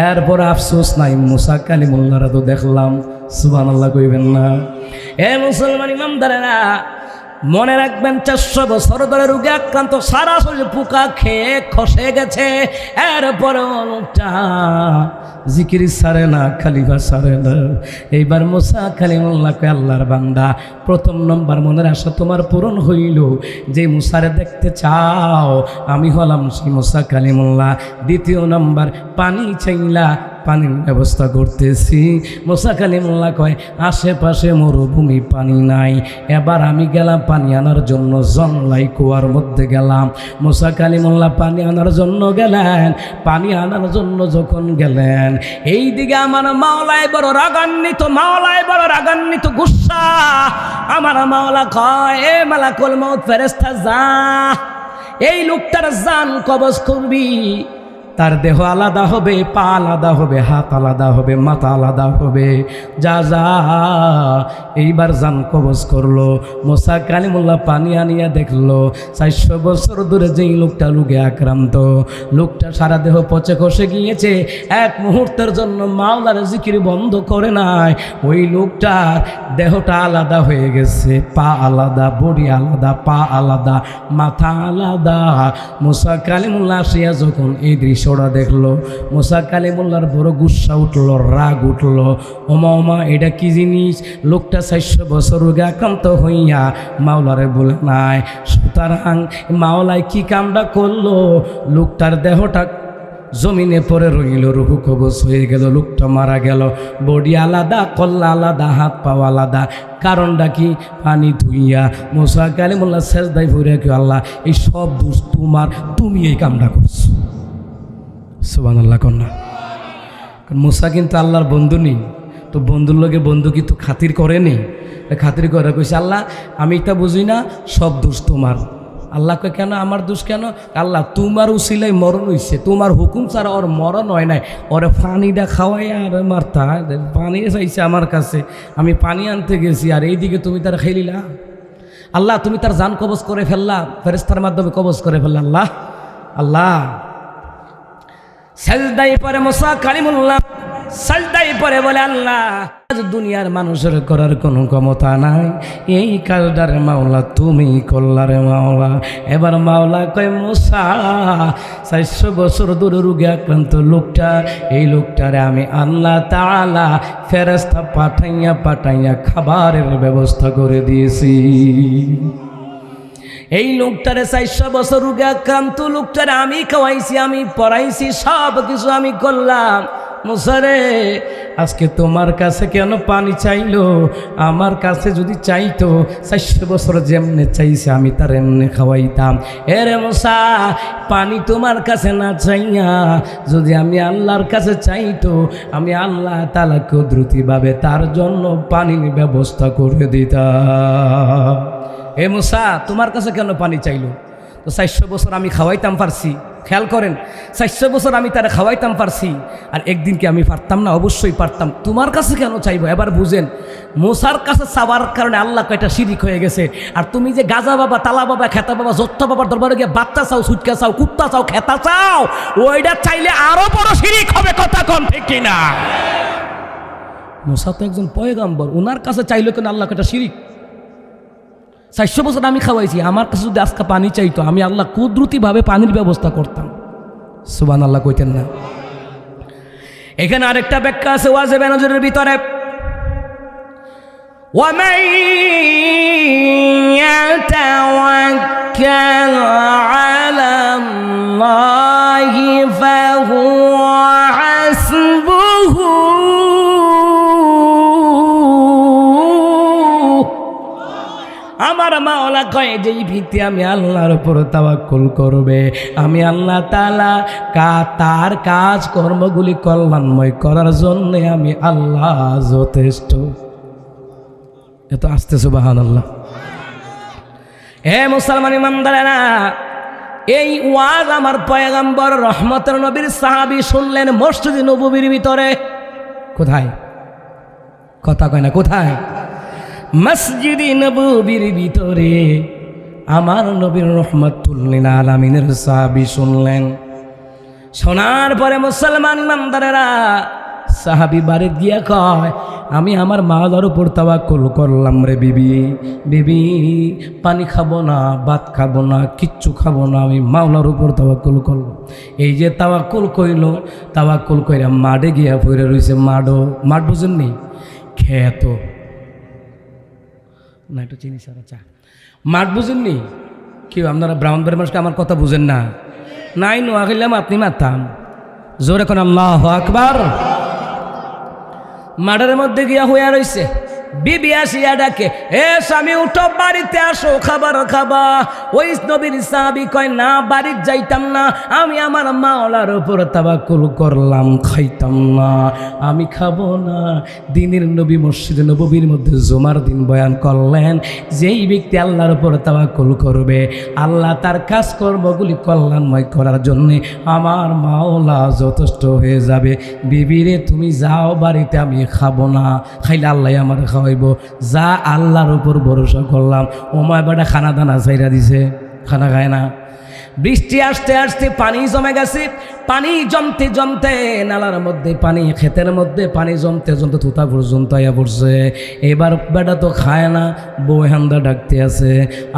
এরপর আফসোস নাই, মুসা কালিমুল্লাহর তো দেখলাম। সুবহানাল্লাহ কইবেন না? এ মুসলমান ইমানদারেরা, মনে রাখবেন, 400 বছর ধরে রোগে আক্রান্ত, সারা শরীর পোকা খেয়ে খসে গেছে, এরপরেও লোকটা জিকির সারে না, খালিফা সারে না। এইবার মুসা কালিমুল্লাহকে, আল্লাহর বান্দা, প্রথম নম্বর মনের আশা তোমার পূরণ হইল, যে মুসারে দেখতে চাও, আমি হলাম সেই মুসা কালিমুল্লাহ। দ্বিতীয় নম্বর, পানি চাইলা, পানির ব্যবস্থা করতেছি। মুসা কালিমুল্লাহ কয়, আশেপাশে মরুভূমি, পানি নাই। এবার আমি গেলাম পানি আনার জন্য, জংলাই কুয়ার মধ্যে গেলাম। মুসা কালিমুল্লাহ পানি আনার জন্য গেলেন। পানি আনার জন্য যখন গেলেন, এই দিকে আমার মাওলায় বড় রাগান্বিত, মাওলায় বড় রাগান্বিত, গুসা। আমার মাওলা কয়, এ মালাকুল মউত ফেরেশতা, যা এই লোকটার জান কবজ করবি। তার দেহ আলাদা হবে, পা আলাদা হবে, হাত আলাদা হবে, মাথা আলাদা হবে, যা যা। এইবার জান কবজ করলো। মুসা কালিমুল্লাহ পানি আনিয়া দেখলো, 400 বছর ধরে যেই লোকটা রোগে আক্রান্ত, লোকটা সারা দেহ পচে খসে গিয়েছে, এক মুহূর্তের জন্য মাওলার জিকির বন্ধ করে নাই। ওই লোকটার দেহটা আলাদা হয়ে গেছে, পা আলাদা, বডি আলাদা, পা আলাদা, মাথা আলাদা। মুসা কালিমুল্লাহ আসিয়া যখন এই দৃশ্য ওরা দেখলো, মুসা কালিমুল্লাহর বড় গুসা উঠলো, রাগ উঠলো। ওমা ওমা, এটা কি জিনিস? লোকটা 400 বছর রোগে আক্রান্ত হইয়া মাওলারে বলে নাই। সুতরাং মাওলায় কি কামটা করলো? লোকটার দেহটা জমিনে পড়ে রইল, রুহু কবজ হয়ে গেল, লোকটা মারা গেল। বডি আলাদা, কল্লা আলাদা, হাত পাও আলাদা। কারণটা কি? পানি ধুইয়া মুসা কালিমুল্লাহ সেজদায় ভরে কেউ, আল্লাহ এই সব দোষ তোমার, তুমি এই কামটা করছো। সুবহানাল্লাহ কন্যা। মুসা কিন্তু আল্লাহর বন্ধু নেই, তো বন্ধুর লগে বন্ধু কিন্তু খাতির করেনি, খাতির করে কইছে, আল্লাহ আমি এটা বুঝি না, সব দোষ তোমার। আল্লাহকে, কেন আমার দোষ কেন? আল্লাহ তোমার উসিলাই মরণ হইছে, তোমার হুকুম ছাড়া ওর মরণ হয় নাই। ওরে পানিটা খাওয়াই আর মারতা, পানি চাইছে আমার কাছে, আমি পানি আনতে গেছি, আর এইদিকে তুমি তার খেলিলা। আল্লাহ তুমি তার জান কবজ করে ফেললা, ফেরেশতার মাধ্যমে কবজ করে ফেললা। আল্লাহ আল্লাহ সেজদায় পরে মুসা কালিমুল্লাহ সাজদায় পড়ে বলে আল্লাহ আজ দুনিয়ার মানুষের করার কোনো ক্ষমতা নাই, এই কাজটার মাওলা তুমি করলারে মাওলা। এবার মাওলা কয় মুসা 400 বছর ধরে রোগে আক্রান্ত লোকটা, এই লোকটারে আমি আল্লাহ তাআলা ফেরেশতা পাঠাইয়া খাবারের ব্যবস্থা করে দিয়েছি। এই লোকটারে 400 বছর রোগে আক্রান্ত লোকটারে আমি খাওয়াইছি, আমি পড়াইছি, সব কিছু আমি করলাম। মুসারে আজকে তোমার কাছে কেন পানি চাইলো? আমার কাছে যদি চাইতো 400 বছর যেমনে চাইছে আমি তার এমনি খাওয়াইতাম। এরে মুসা, পানি তোমার কাছে না চাইয়া যদি আমি আল্লাহর কাছে চাইতো, আমি আল্লাহ তাআলা কুদরতিভাবে তার জন্য পানির ব্যবস্থা করে দিতাম। এ মুসা, তোমার কাছে কেন পানি চাইলো? তো 400 বছর আমি খাওয়াইতাম পারছি। খেয়াল করেন, 400 বছর আমি তারা খাওয়াইতাম পারছি, আর একদিন কি আমি পারতাম না? অবশ্যই পারতাম। তোমার কাছে কেন চাইবো? এবার বুঝেন, মুসার কাছে চাওয়ার কারণে আল্লাহ কয়টা শিরিক হয়ে গেছে। আর তুমি যে গাজা বাবা, তালা বাবা, খেতা বাবা, জত্তা বাবার দরবারে গিয়ে বাচ্চা চাও, সুটকা চাও, কুত্তা চাও, খেতা চাও, ওইটা চাইলে আরো বড় শিরিক হবে। কথা কম ঠিক কিনা? মুসা তো একজন পয়গম্বর, ওনার কাছে চাইলো কেন আল্লাহ কয়টা শিরিক? 400 বছর আমি খাওয়াইছি, আমার কাছে যদি আজকে পানি চাইতো আমি আল্লাহ কুদরতিভাবে পানির ব্যবস্থা করতাম। সুবহানাল্লাহ কইতেন না? এখানে আরেকটা ব্যাখ্যা আছে ওয়াজে বেনজরের ভিতরে, ওয়ামান ইয়াতাওয়াক্কাল আলাল্লাহি ফাহুয়া হাসবুহু। আমার মাওলা কয় যে ভিত্তি আমি আল্লাহর উপর তাওয়াক্কুল করবে, আমি আল্লাহ তাআলা তার কাজ কর্মগুলি কল্যাণময় করার জন্য আমি আল্লাহ যথেষ্ট। এত আস্তে সুবহানাল্লাহ। হে মুসলমান ইমানদারেরা, এই ওয়াজ আমার পয়গম্বর রহমতের নবীর সাহাবী শুনলেন মসজিদে নববীর ভিতরে। কোথায়? কথা কয় না, কোথায়? মসজিদে নববীর ভিতরে আমার নবীর রহমাতুল লিল আলামিনের সাহাবী শুনলেন। শোনার পরে মুসলমান ইমানদারেরা, সাহাবী বাড়ি গিয়া কয় আমি আমার মাওলার উপর তাওয়াক্কুল করলাম রে বিবি। বিবি, পানি খাবো না, ভাত খাবো না, কিচ্ছু খাবো না, আমি মাওলার উপর তাওয়াক্কুল করলাম। এই যে তাওয়াক্কুল কইল, তাওয়াক্কুল কইরা মাঠে গিয়া পড়ে রইছে। মাঠ বুঝেন নি? খেত না, একটু চিনি স্যার। আচ্ছা, মাঠ বুঝেননি? কি আপনারা ব্রাহ্মণবাড়ির মানুষকে আমার কথা বুঝেন না? নাই নোয়াখিলাম আপনি মারতাম জোর। এখন আল্লাহু আকবার। মাঠের মধ্যে গিয়া হইয়া রইছে। বিবি আসিয়া ডাকে, এ স্বামী উঠো, বাড়িতে আসো, খাবার খাবা। ওই নবীর সাহাবী কয় না, বাড়িতে যাইতাম না, আমি আমার মাওলার উপর তাওয়াক্কুল করলাম, খাইতাম না, আমি খাবো না। দিনের নবী মসজিদে নববীর মধ্যে জুমার দিন বয়ান করলেন, যেই ব্যক্তি আল্লাহর উপর তাওয়াক্কুল করবে আল্লাহ তার কাজকর্মগুলি কল্যাণময় করার জন্যে আমার মাওলা যথেষ্ট হয়ে যাবে। বিবিরে তুমি যাও বাড়িতে, আমি খাবো না, খাইলে আল্লাহ আমার খাওয়াইব। যা, আল্লাহর উপর ভরসা করলাম। ওমায় বেটা খানা দানা চাইরা দিছে, খানা খায় না। বৃষ্টি আসতে আসতে পানি জমে গেছে। পানি জমতে জমতে নালার মধ্যে পানি, ক্ষেতের মধ্যে পানি জমতে জমতে থুতা পর্যন্ত আয়া পড়ছে। এবার বেটা তো খায় না, বউ হান্দা ডাকতে আছে,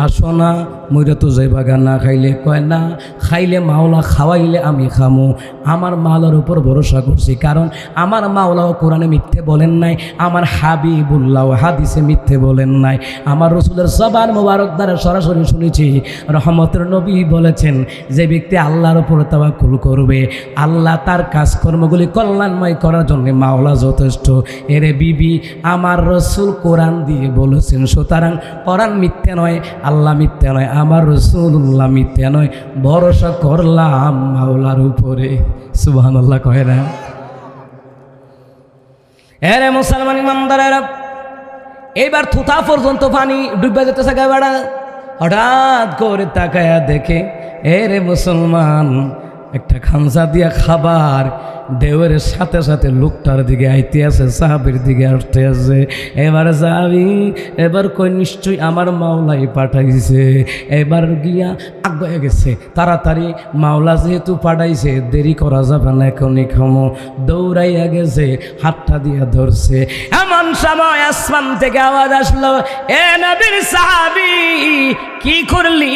আসো না, মইরা তো যাইবা গা, না খাইলে? কয় না, খাইলে মাওলা খাওয়াইলে আমি খামো। আমার মাওলার উপর ভরসা করছি, কারণ আমার মাওলাও কোরআনে মিথ্যে বলেন নাই, আমার হাবিবুল্লাহ হাদিসে মিথ্যে বলেন নাই। আমার রসুলের জবান মোবারক দ্বারা সরাসরি শুনেছি, রহমতের নবী বলেছেন যে ব্যক্তি আল্লাহর উপর তাওয়াক্কুল করবে আল্লাহ তার কাজকর্মগুলি কল্যাণময় করার জন্য মাওলা যথেষ্ট। এরে বিবি, আমার রসুল কোরআন দিয়ে বলেছেন, সুতরাং কোরআন মিথ্যে নয়, আল্লাহ মিথ্যে নয়, আমার রসুল্লাহ মিথ্যে নয়, ভরসা করলাম মাওলার উপরে। সুবহানাল্লাহ কয় না? এরে মুসলমান ইমানদারেরা, এইবার থুতা পর্যন্ত পানি ডুবে যেতেছে গায়ে। হঠাৎ করে তাকায়া দেখে, এরে মুসলমান, একটা খামসা দিয়া খাবার ঢেউয়ের সাথে সাথে লোকটার দিকে আইতে আছে, সাহাবীর দিকে আসতে আছে। এবার সাহাবী এবার কই নিশ্চয়ই আমার মাওলাই পাঠাইছে। এবার গিয়া আগে গেছে, তাড়াতাড়ি মাওলা যেহেতু পাঠাইছে দেরি করা যাবে না, এখনই খামো। দৌড়াইয়া গেছে, হাতটা দিয়া ধরছে। এমন সময় আসমান থেকে আওয়াজ আসলো, এ নবীর সাহাবী কি করলি?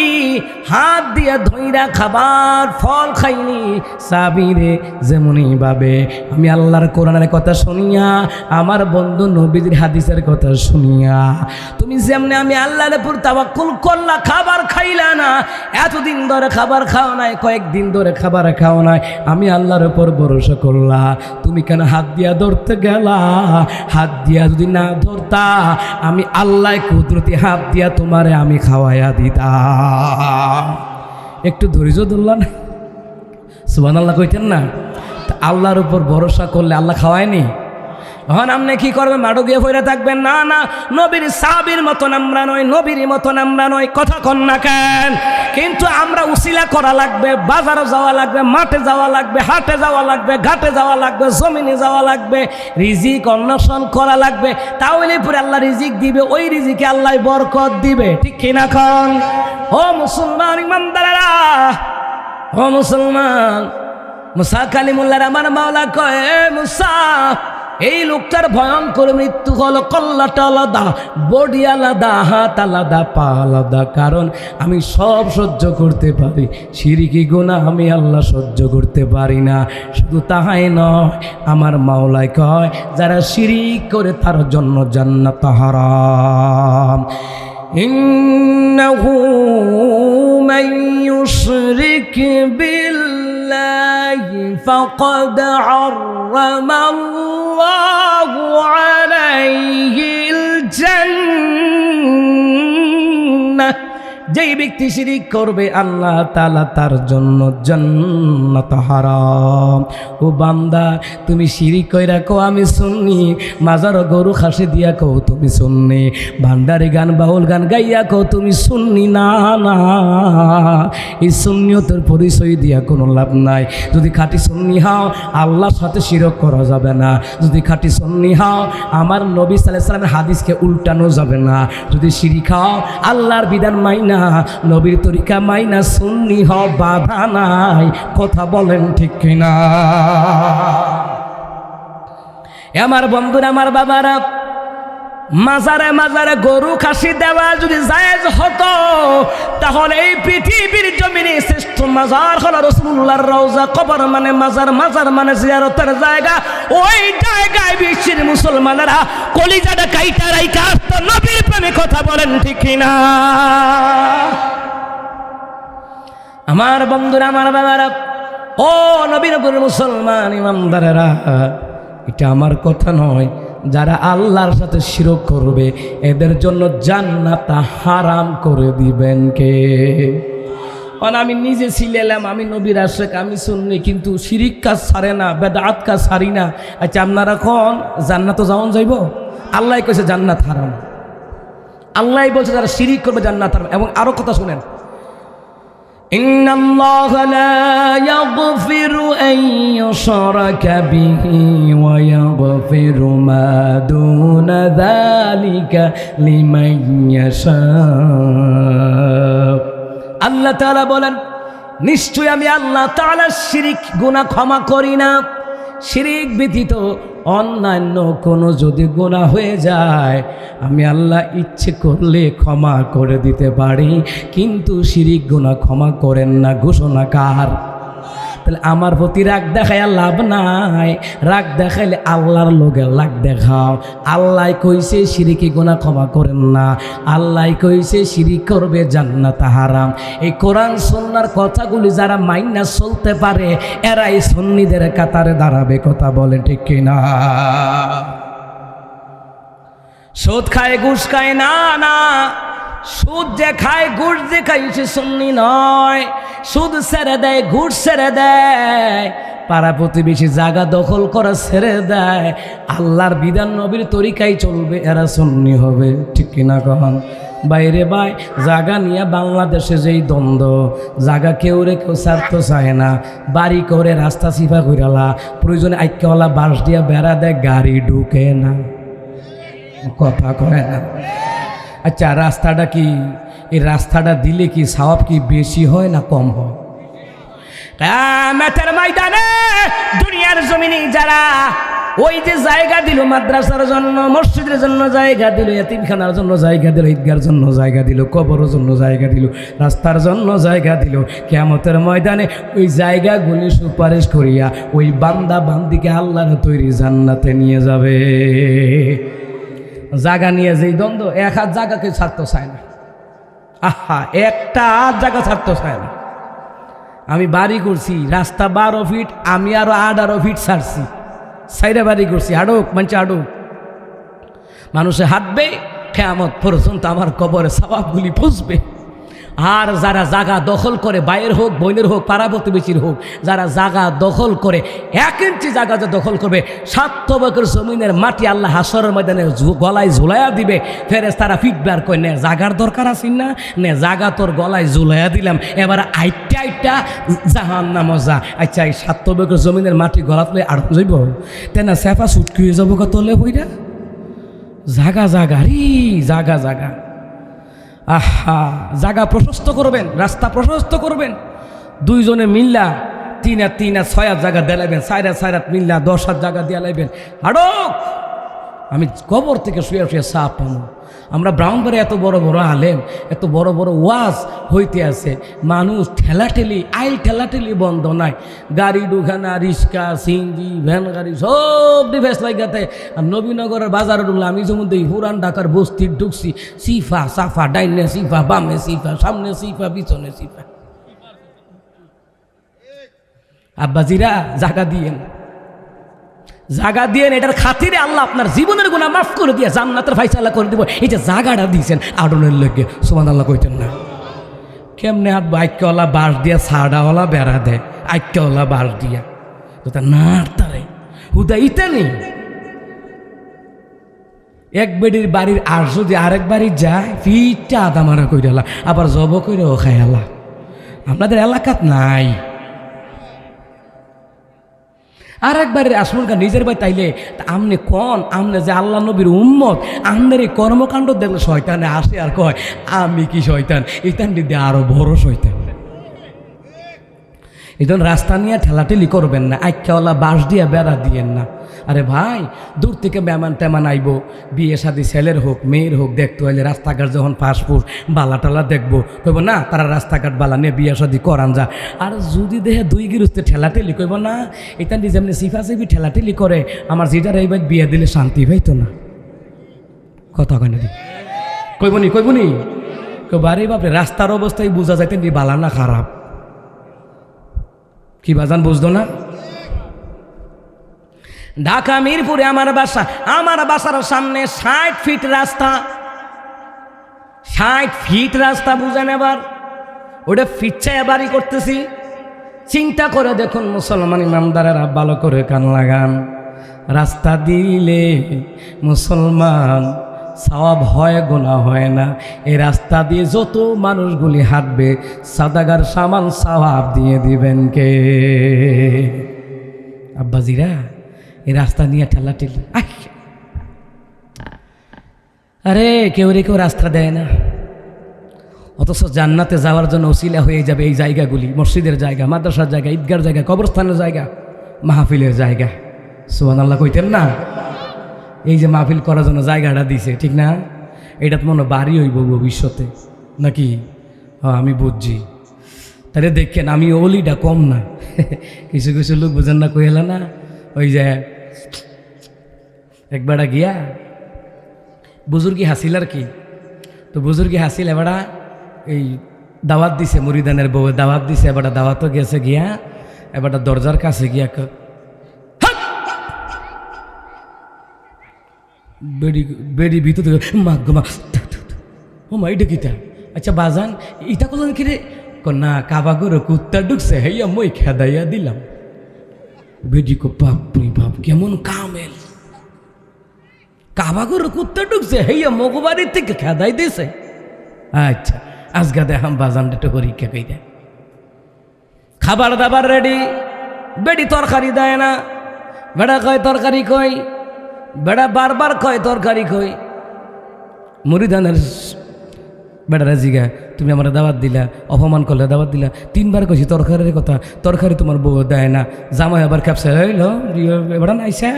হাত দিয়া ধইরা খাবার ফল খাইনি। সাহাবী রে যেমনই ভাবে আমি আল্লাহর কোরআনের কথা শুনিয়া, আমার বন্ধু নবীর হাদিসের কথা শুনিয়া, তুমি যেমনি আমি আল্লাহর উপর তাওয়াক্কুল করলা, খাবার খাইলা না, এতদিন ধরে খাবার খাও নাই, কয়েকদিন ধরে খাবার খাও নাই, আমি আল্লাহর উপর ভরসা করলা, তুমি কেন হাত দিয়া ধরতে গেলা? হাত দিয়া যদি না ধরতা, আমি আল্লাহ কুদরতি হাত দিয়া তোমারে আমি খাওয়াইয়া দিতাম। একটু ধৈর্য ধরলা না? সুবহানাল্লাহ কইতেন না? আল্লাহর উপর ভরসা করলে আল্লাহ খাওয়ায়নি? এখন আপনি কি করবেন? মাঠো গিয়ে পড়ে থাকবেন? না না, নবীর সাহাবীর মতন আমরা নয়, নবীর মতন আমরা নয়। কথা কন না কেন? কিন্তু আমরা উসিলা করা লাগবে, বাজারে যাওয়া লাগবে, মাঠে যাওয়া লাগবে, হাটে যাওয়া লাগবে, ঘাটে যাওয়া লাগবে, জমিনে যাওয়া লাগবে, রিজিক অন্বেষণ করা লাগবে। তাহলে পরে আল্লাহ রিজিক দিবে, ওই রিজিকে আল্লাহ বরকত দিবে। ঠিক কিনা কন? ও মুসলমান ইমানদারেরা, ও মুসলমান, মুসা কালিমুল্লাহর আমার মাওলা কয়, মুসা এই লোকটার ভয়ঙ্কর মৃত্যু হলো, কল্লাটা আলাদা, বডি আলাদা, হাত আলাদা, পা আলাদা। কারণ আমি সব সহ্য করতে পারি, শিরকি গুনাহ আমি আল্লাহ সহ্য করতে পারি না। শুধু তাহাই নয়, আমার মাওলায় কয় যারা শিরিক করে তার জন্য জান্নাত হারাম। ইন্নাহু মান ইউশরিক বিল্লাহি ফাকাদ হারামাল্লাহু আলাইহিল জান্নাহ। যেই ব্যক্তি শিরিক করবে আল্লাহ তাআলা তার জন্য জান্নাত হারাম। ও বান্দা, তুমি শিরিক কইরা কও আমি সুন্নি, মাজার গরু খাসি দিয়া কও তুমি সুন্নি, ভান্ডারি গান বাউল গান গাইয়া কও তুমি সুন্নি। না না, এই সুন্নিয়তের পরিচয় দিয়া কোনো লাভ নাই। যদি খাঁটি সুন্নি হও, আল্লাহর সাথে শিরক করা যাবে না। যদি খাঁটি সুন্নি হও, আমার নবী সাল্লাল্লাহু আলাইহি ওয়াসাল্লামের হাদিসকে উল্টানো যাবে না। যদি শিরিক হও, আল্লাহর বিধান মাইনা, নবীর তরিকা মাইনা সুন্নি হও, বাধা নাই। কথা বলেন ঠিক কিনা? আমার বন্ধুরা, আমার বাবারা, মাজারে মাজারে গরু খাসি দেওয়া যদি জায়েজ হতো, তাহলে এই পৃথিবীর জমিনে শ্রেষ্ঠ মাজার হলো রাসূলুল্লাহর রওজা। কবর মানে মাজার, মাজার মানে জিয়ারতের জায়গা। ওই জায়গায় বিশ্বের মুসলমানেরা কলিজাটা কাইটা রাইখা আসতো নবীর প্রেমে। কথা বলেন ঠিক কিনা? আমার বন্ধুরা, আমার বাবারা, ও নবীর উপর মুসলমান ইমানদারেরা, এটা আমার কথা নয়। যারা আল্লাহর সাথে শিরক করবে এদের জন্য জান্নাত হারাম করে দিবেন কে? আমি নিজে ছিলাম, আমি নবীর আশেক, আমি সুন্নি, কিন্তু শিরিক কাজ ছাড়ে না, বেদাত কাজ ছাড়ি না। আচ্ছা, আপনারা কোন জান্নাত যাওন যাইব? আল্লাহ কইছে জান্নাত হারাম। আল্লাহ বলছে যারা শিরিক করবে জান্নাত হারাম। এবং আরো কথা শুনেন, ইন্নাল্লাহা লা ইয়াগফিরু আন ইউশরাকা বিহি ওয়া ইয়াগফিরু মা দুনা যালিকা লিমান ইয়াশা। আল্লাহ তাআলা বলেন, নিশ্চয় আমি আল্লাহ তাআলা শিরিক গুনাহ ক্ষমা করি না। শিরিক ব্যতীত অন্যান্য কোনো যদি গুনাহ হয়ে যায়, আমি আল্লাহ ইচ্ছে করলে ক্ষমা করে দিতে পারি, কিন্তু শিরিক গুনাহ ক্ষমা করেন না। ঘোষণা কার? তাহলে আমার প্রতি রাগ দেখাইয়া লাভ নাই। রাগ দেখাইলে আল্লাহর লোকের রাগ দেখাও। আল্লাহ কইছে শিরিকি গুনাহ ক্ষমা করেন না, আল্লাহ কইছে শিরিক করবে জান্নাত হারাম। এই কোরআন সুন্নাহর কথাগুলি যারা মাইনা চলতে পারে এরাই সুন্নিদের কাতারে দাঁড়াবে। কথা বলে ঠিক কিনা? সুদ খায়, ঘুষ খায়, না না, সুদ যে খায়, ঘুষ যে খায় সে সুন্নি নয়। সুদ ছেড়ে দেয়, ঘুষ ছেড়ে দেয়, পাড়া প্রতিবেশী জায়গা দখল করা ছেড়ে দেয়, আল্লাহর বিধান নবীর তরিকায় চলবে, এরা সুন্নি হবে। ঠিক কিনা কখন? বাইরে ভাই জাগা নিয়ে বাংলাদেশে যেই দ্বন্দ্ব, জাগা কেউ রে কেউ ছাড়তে চায় না, বাড়ি করে রাস্তা চিপা কইরালা, প্রয়োজনে আইক্যওয়ালা বাঁশ দিয়া বেড়া দেয়, গাড়ি ঢুকে না, কথা কয় না। আচ্ছা রাস্তাটা কি, এই রাস্তাটা দিলে কি সওয়াব কি বেশি হয় না কম হয়? কিয়ামতের ময়দানে দুনিয়ার জমিনে যারা ওই যে জায়গা দিল মাদ্রাসার জন্য, মসজিদের জন্য জায়গা দিল, এতিমখানার জন্য জায়গা দিল, ঈদগার জন্য জায়গা দিল, কবরের জন্য জায়গা দিল, রাস্তার জন্য জায়গা দিল, কিয়ামতের ময়দানে ওই জায়গাগুলি সুপারিশ করিয়া ওই বান্দা বান্দিকে আল্লাহর তৈরি জান্নাতে নিয়ে যাবে। জায়গা নিয়ে যেই দ্বন্দ্ব, এক হাত জায়গাকে ছাড়তে চায় না, আহা একটা জায়গা ছাড়তে চায় না। আমি বাড়ি করছি রাস্তা 12 ফিট, আমি আরো 18 ফিট ছাড়ছি, সাইডে বাড়ি করছি, হাঁটুক মানুষ হাঁটুক, মানুষে হাঁটবে, কিয়ামত পর্যন্ত আমার কবরে সওয়াবগুলি পৌঁছবে। আর যারা জায়গা দখল করে, বাইরের হোক বইনের হোক পাড়া প্রতিবেশীর হোক, যারা জায়গা দখল করে 1 ইঞ্চি জায়গা যে দখল করবে, 7 বছর জমিনের মাটি আল্লাহ হাসরের ময়দানে গলায় ঝুলাইয়া দিবে। ফেরেশতারা ফিটবার কই, নে জাগার দরকার আছে না, নে জাগা তোর গলায় ঝুলাইয়া দিলাম, এবার আইটা আইটা জাহান্নামে যা। আচ্ছা এই 7 বছর জমিনের মাটি গলা তুলে আর যাইব তেনা সেফা সুটকি হয়ে যাবো কতলে বইরা, জাগা জাগা রি জাগা জাগা। আহা জায়গা প্রশস্ত করবেন, রাস্তা প্রশস্ত করবেন, 2 জনে মিল্লা 3 আর 3 আর 6 জায়গা দেলাইবেন, 4 আর 4 মিল্লা 10 হাত জায়গা দিয়ে লাইবেন। হাডক আমি কবর থেকে শুয়ে শুয়ে সাপ পাবো। আমরা ব্রাহ্মণবাড়ি এত বড় বড় আলেম, এত বড় বড় ওয়াজ হইতে আছে, মানুষ ঠেলাঠেলি আইল ঠেলাঠেলি বন্ধ নাই, গাড়ি ঢুকানা, রিক্সা সিএনজি ভ্যান গাড়ি সব ডিভেস লাগাতে। আর নবীনগরের বাজারে ঢুকলাম, আমি যেমন এই পুরান ঢাকার বস্তির ঢুকছি, সিফা সাফা, ডাইনে সিফা, বামে সিফা, সামনে সিফা, পিছনে সিফা। আব্বাজিরা জায়গা দিয়েন, জায়গা দিয়ে এটার খাতিরে আল্লাহ আপনার জীবনের গুনাহ মাফ করে দিয়ে জান্নাতের ফায়সালা করে দিব। এই যে জায়গাটা দিয়েছেন আড়নের লগে, সুবহানাল্লাহ কইতেন না? কেমনে হাত আইক্যওয়ালা বাঁশ দিয়া, ছাড়াওয়ালা বেড়া দেয়, আইক্যওয়ালা বাঁশ দিয়া ওটা নাড়তারে হুদা ইটা নেই। এক বেডির বাড়ির আর যদি আরেক বাড়ি যায়, ফিটটা আদা মারা কইরালা, আবার জব কইরাও খাইয়ালা। আপনাদের এলাকাত নাই। আর একবারের আসমনকা নিজের ভাই তাইলে আমনে কন, আমনে যে আল্লাহ নবীর উম্মত, আমনের এই কর্মকাণ্ড দেখলে শয়তানে আসে আর কয় আমি কি শয়তান, এইটান দিদি আরো বড় শয়তান। এই জন্য রাস্তা নিয়ে ঠেলাঠেলি করবেন না, আইক্যাওয়ালা বাঁশ দিয়ে বেড়া দিয়েন না। আরে ভাই দূর থেকে মেহমান টেমান আইব, বিয়ে শাদী ছেলের হোক মেয়ের হোক, দেখতে হইলে রাস্তাঘাট যখন ফাঁসফুস বালা টালা দেখবো, কইব না তারা রাস্তাঘাট বালা নিয়ে বিয়ে শাদী করান যা। আর যদি দেখে 2 গিরুস্তে ঠেলাঠেলি, কইব না এটা যেমনি সিফাসিফি ঠেলাঠেলি করে, আমার যেটার এইবার বিয়ে দিলে শান্তি পাইতো না। কথা কেন কইবনি কইবনি বারে বাপরে, রাস্তার অবস্থায় বোঝা যাইতেন বালা না খারাপ, কি বাজান বুঝতো না? ঢাকা মিরপুরে আমার বাসা, আমার বাসার সামনে 60 ফিট রাস্তা, 60 ফিট রাস্তা বুঝেন। এবার ওটা ফিচ্ছায় বাড়ি করতেছি। চিন্তা করে দেখুন মুসলমান ইমামদারেরা, ভালো করে কান লাগান, রাস্তা দিলে মুসলমান সওয়াব হয়, গুনাহ হয় না। এই রাস্তা দিয়ে যত মানুষগুলি হাঁটবে, সাদাগার সামান সওয়াব দিয়ে দিবেন কে? আব্বাজিরা এই রাস্তা নিয়ে ঠেলাঠেলি, আরে কেউ রে কেউ রাস্তা দেয় না, অথচ জান্নাতে যাওয়ার জন্য ওসিলা হয়ে যাবে এই জায়গাগুলি, মসজিদের জায়গা, মাদ্রাসার জায়গা, ঈদগার জায়গা, কবরস্থানের জায়গা, মাহফিলের জায়গা। সুবহানাল্লাহ কইতেন না? এই যে মাহফিল করার জন্য জায়গাটা দিছে, ঠিক না? এটা তো মনে বাড়ি হইব ভবিষ্যতে নাকি? হ্যাঁ আমি বুঝছি। তাহলে দেখেন আমি ওলিটা কম না। কিছু কিছু লোক বুঝেন না, কইলা না ওই যে একবারটা গিয়া বুজুর্গি হাসিল আর কি, তো বুজুর্গি হাসিল এবারা এই দাওয়াত দিছে, মুরিদানের বউ দাওয়াত দিছে, এবারটা দাওয়াতও গেছে গিয়া, এবারটা দরজার কাছে গিয়া বেড়ি ভিতর থেকে মা গো মা, ও মা এটা কিতা? আচ্ছা বাজান ইটা করলেন কি রে? না কাবাগর কুত্তা ঢুকছে, হইয়া মই খেদাইয়া দিলাম। বেডি কো বাপরি বাপ, কেমন কামেল! কাবাগর কুত্তা ঢুকছে, হইয়া মগবাড়ির থেকে খেদাই দিছে। আচ্ছা আজকে দেখাম বাজানটা একটু পরীক্ষা কই দেয়। খাবার দাবার রেডি, বেডি তরকারি দেয় না, বেড়া কয় তরকারি কই, বেড়া বারবার কয় তরকারি কই। মুরিদানের বেড়ারা জিগা তুমি আমার দাওয়াত দিলা, অপমান করলে দাওয়াত দিলা, 3 বার কইছি তরকারির কথা, তরকারি তোমার বউ দেয় না। জামাই আবার ক্যাপসে হইল বেড়া না আইসা,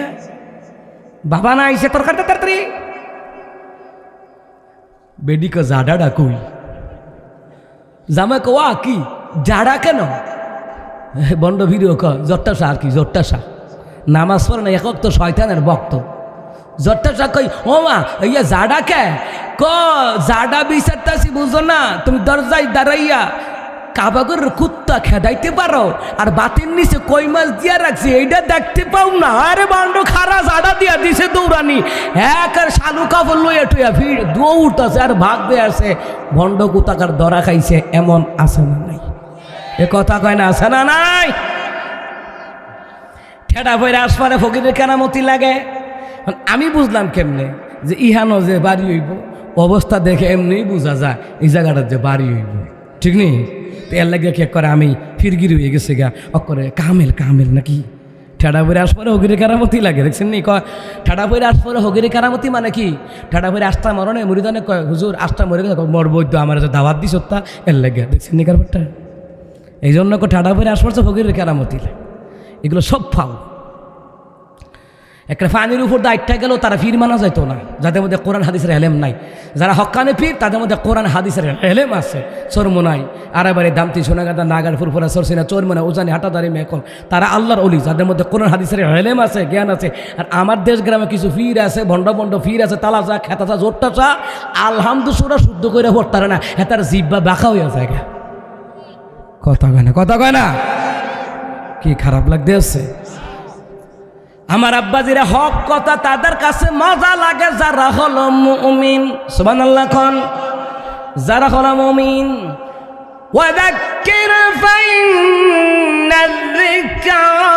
বাবা না আইসে তরকারিটা তাড়াতাড়ি। বেডি ক জাডাডা কই, জামাই কোয়া কি জাডা কেন, বন্ড ভিডিও ক জট্টাসা আর কি জট্টাসা, নামাজ পড়ে না একক তো শয়তানের ভক্ত। জট্টাসা কই ও মা ইয়া জাডা কে, ক জাডা বিচারতাছি বুঝো না, তুমি দরজায় দাঁড়াইয়া কাবাগর কুত্তা খেদাইতে পারো আর বাতির নিচে কই মাছ দিয়া রাখছি এইটা দেখতে পাও না। আরে বান্ড খারা জাডা দিয়া দিছে দৌড়ানি, এক আর শালু কাপড় লইয়া টুয়া ভিড় দৌড়তাছে আর ভাগ দিয়ে আছে। ভণ্ড কুতাকার ধরা খাইছে এমন আছে না নাই? এ কথা কয় না আছে না নাই? ঠেডা বইরা আসপারে ফকিরের কেরামতি লাগে। আমি বুঝলাম কেমনে যে ইহানো যে বাড়ি হইব, অবস্থা দেখে এমনি বোঝা যায় এই জায়গাটার যে বাড়ি হইব, ঠিক নেই? তো এর লাগে কে করে আমি ফিরগিরি হয়ে গেছে গা অকরে কামেল কামেল নাকি ঠেডা বইরে আসপরে হগিরে কেরামতি লাগে, দেখছেন নি? কয় ঠেডা বইরে আসপরে হগিরে কেরামতি মানে কি? ঠেডা বইরে আস্তা মরণে মুরিদানে কয় হুজুর আস্তা মরে গেছে, মর বৈদ্য আমার যে দাওয়াত দিস তা এর লাগে, দেখছেন নি কারবারটা? এই জন্য ঠেডা বইরে আসপরছে হগিরে কেরামতি, এগুলো সব ফাও। একটা ফানির উপর দায়িত্ব গেল তারা ফির মানা যাইতো না, যাদের মধ্যে কোরআন হাদিসের এলেম নাই। যারা হক্কানে ফির তাদের মধ্যে কোরআন হাদিসের এলেম আছে। চরমোনাই আড়াবাড়ি দামতি সোনাগাদা নাগার ফুরফুরা সরসিনা চরমোনা উজানি হাটাদারি মেকল, তারা আল্লাহর অলি, যাদের মধ্যে কোরআন হাদিসের এলেম আছে, জ্ঞান আছে। আর আমার দেশ গ্রামে কিছু ফির আছে, ভণ্ড ভণ্ড ফির আছে, তালাচা খেতাচা জোরটাচা আলহামদুসুরা শুদ্ধ করে পড়তারে না, তার জিব্বা বাঁকা হইয়া যায়। কথা কয় না, কথা কয় না, কি খারাপ লাগতে আছে? আমার আব্বাজিরা হক কথা তাদের কাছে মজা লাগে যারা হলো মুমিন। সুবহানাল্লাহ কোন, যারা হলো মুমিন। ওয়াযাক্কির ফাইন্নায যিকরা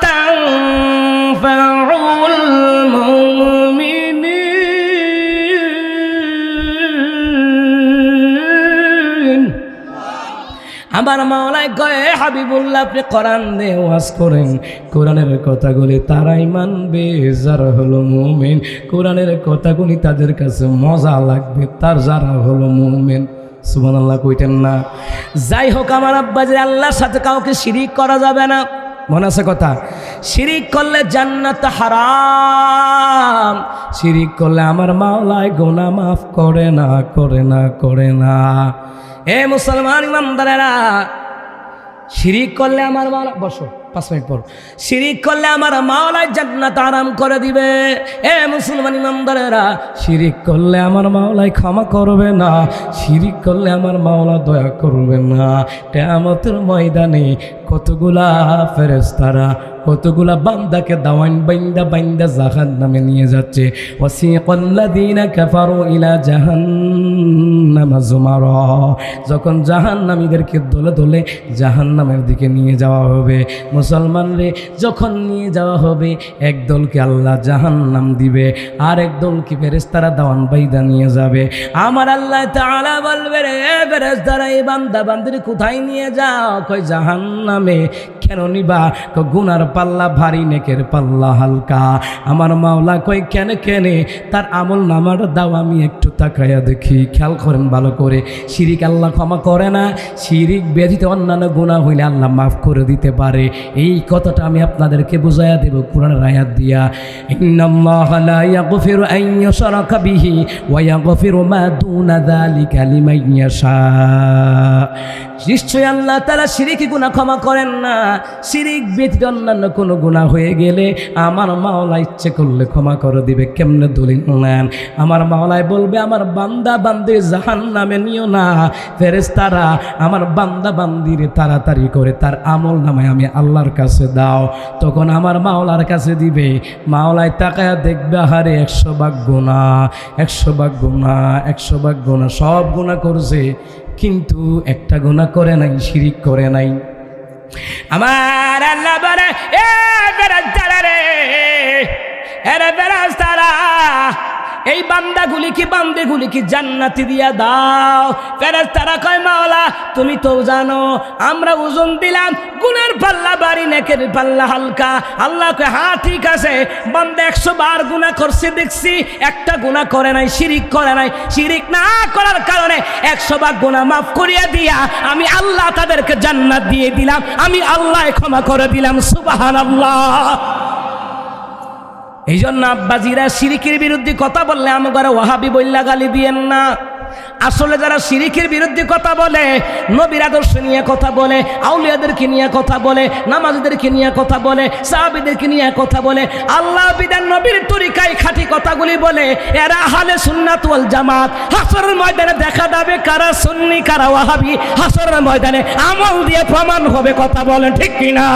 তানফাউল মুমিনিন। আমার মাওলাই কয় হাবিবুল্লাহ আপনি কোরআন দিয়ে ওয়াজ করেন, কোরআনের কথাগুলি তারাই মানবে যারা হলো মুমিন। কোরআনের কথাগুলি তাদের কাছে মজা লাগবে তার যারা হলো মুমিন। সুবহানাল্লাহ কইতেন না? যাই হোক আমার আব্বাজি, আল্লাহর সাথে কাউকে শিরিক করা যাবে না, মনে আছে কথা? শিরিক করলে জান্নাত হারাম, শিরিক করলে আমার মাওলাই গুনাহ মাফ করে না, করে না, করে না। এ মুসলমান ইমানদারেরা, শিরিক করলে আমার মাওলা, বসো 5 মিনিট পর, শিরিক করলে আমার মাওলা জান্নাত আরাম করে দিবে। এ মুসলমান ইমানদারেরা, শিরিক করলে আমার মাওলাই ক্ষমা করবে না, শিরিক করলে আমার মাওলা দয়া করবে না। কিয়ামতের ময়দানে কতগুলা ফেরেশতারা কতগুলা বান্দাকে দাওয়ান বাইন্দা বাইন্দা জাহান্নামে নিয়ে যাচ্ছে। ওয়াসিকাল্লাযীনা কাফারু ইলা জাহান্নামা যুমারা, যখন জাহান্নামীদেরকে দলে দলে জাহান্নামের দিকে নিয়ে যাওয়া হবে। মুসলমান রে, যখন নিয়ে যাওয়া হবে এক দলকে আল্লাহ জাহান্নাম দিবে, আর এক দলকে ফেরেশতারা দাওয়ান বাইদা নিয়ে যাবে। আমার আল্লাহ তাআলা বলবে, রে ফেরেশতারা এই বান্দা বান্দির কোথায় নিয়ে যাও? কই জাহান্নামে। কেন নিবা? গুনার পাল্লা ভারী, নেকের পাল্লা হালকা। আমার মাওলা কই কেন কেনে? তার আমল নামার দাও আমি একটু তাকায়া দেখি। খেয়াল করেন ভালো করে, শিরিক আল্লাহ ক্ষমা করে না, শিরিক ব্যতীত অন্যান্য গুনাহ হইলে আল্লাহ মাফ করে দিতে পারে। এই কথাটা আমি আপনাদেরকে বুঝাইয়া দেব কোরআনের আয়াত দিয়া। ইন্নাল্লাহা লা ইয়াগফিরু আন ইউশরাকা বিহি ওয়া ইয়াগফিরু মা দুনা যালিকা লিমান ইয়াশা। নিশ্চয় আল্লাহ তাআলা শিরিকি গুনাহ ক্ষমা করেন না, শিরিক ব্যতীত অন্যান্য কোনো গুনাহ হয়ে গেলে আমার মাওলা ইচ্ছে করলে ক্ষমা করে দিবে। কেমনে দলিল নেন? আমার মাওলাই বলবে, আমার বান্দা বান্দি জাহান্নামে নিও না। ফেরেশতারা আমার বান্দা বান্দিরে তাড়াতাড়ি করে তার আমল নামায় আমি আল্লাহর কাছে দাও। তখন আমার মাওলার কাছে দিবে। মাওলায় তাকায়া দেখবে, হারে 100 ভাগ গুনাহ, 100 ভাগ গুনাহ, 100 ভাগ গুনাহ, সব গুনাহ করছে কিন্তু একটা গুনাহ করে নাই, শিরিক করে নাই। আমার আল্লাহ বলে, এ ফেরেশতারা রে, এ ফেরেশতারা, এই বান্দাগুলি কি জান্নাতি দিয়া দাও। ফেরেশতারা কয় মাওলা তুমি তো জানো আমরা ওজন দিলাম, গুনার পাল্লা বাড়ি নেকের পাল্লা হালকা। আল্লাহ কয় হ্যাঁ ঠিক আছে, বান্দা 100 বার গুনাহ করছে দেখছি, একটা গুনাহ করে নাই, শিরিক করে নাই। শিরিক না করার কারণে 100 বার গুনাহ মাফ করিয়া দিয়া আমি আল্লাহ তাদেরকে জান্নাত দিয়ে দিলাম, আমি আল্লাহ ক্ষমা করে দিলাম। সুবহানাল্লাহ। এই জন্য আব্বাজিরা শিরিকের বিরুদ্ধে কথা বললে আমাকে ওয়াহাবি বইল্লা গালি দিয়েন না। আসলে যারা শিরিকের বিরুদ্ধে কথা বলে, নবীর আদর্শ নিয়ে কথা বলে, আউলিয়াদেরকে নিয়ে কথা বলে, নামাজীদেরকে নিয়ে কথা বলে, সাহাবীদেরকে নিয়ে কথা বলে, আল্লাহ বিধান নবীর তরিকায় খাঁটি কথাগুলি বলে, এরা আহলে সুন্নাত ওয়াল জামাত। হাসরের ময়দানে দেখা যাবে কারা সুন্নি কারা ওয়াহাবি, হাসরের ময়দানে আমল দিয়ে প্রমাণ হবে। কথা বলেন ঠিক কিনা?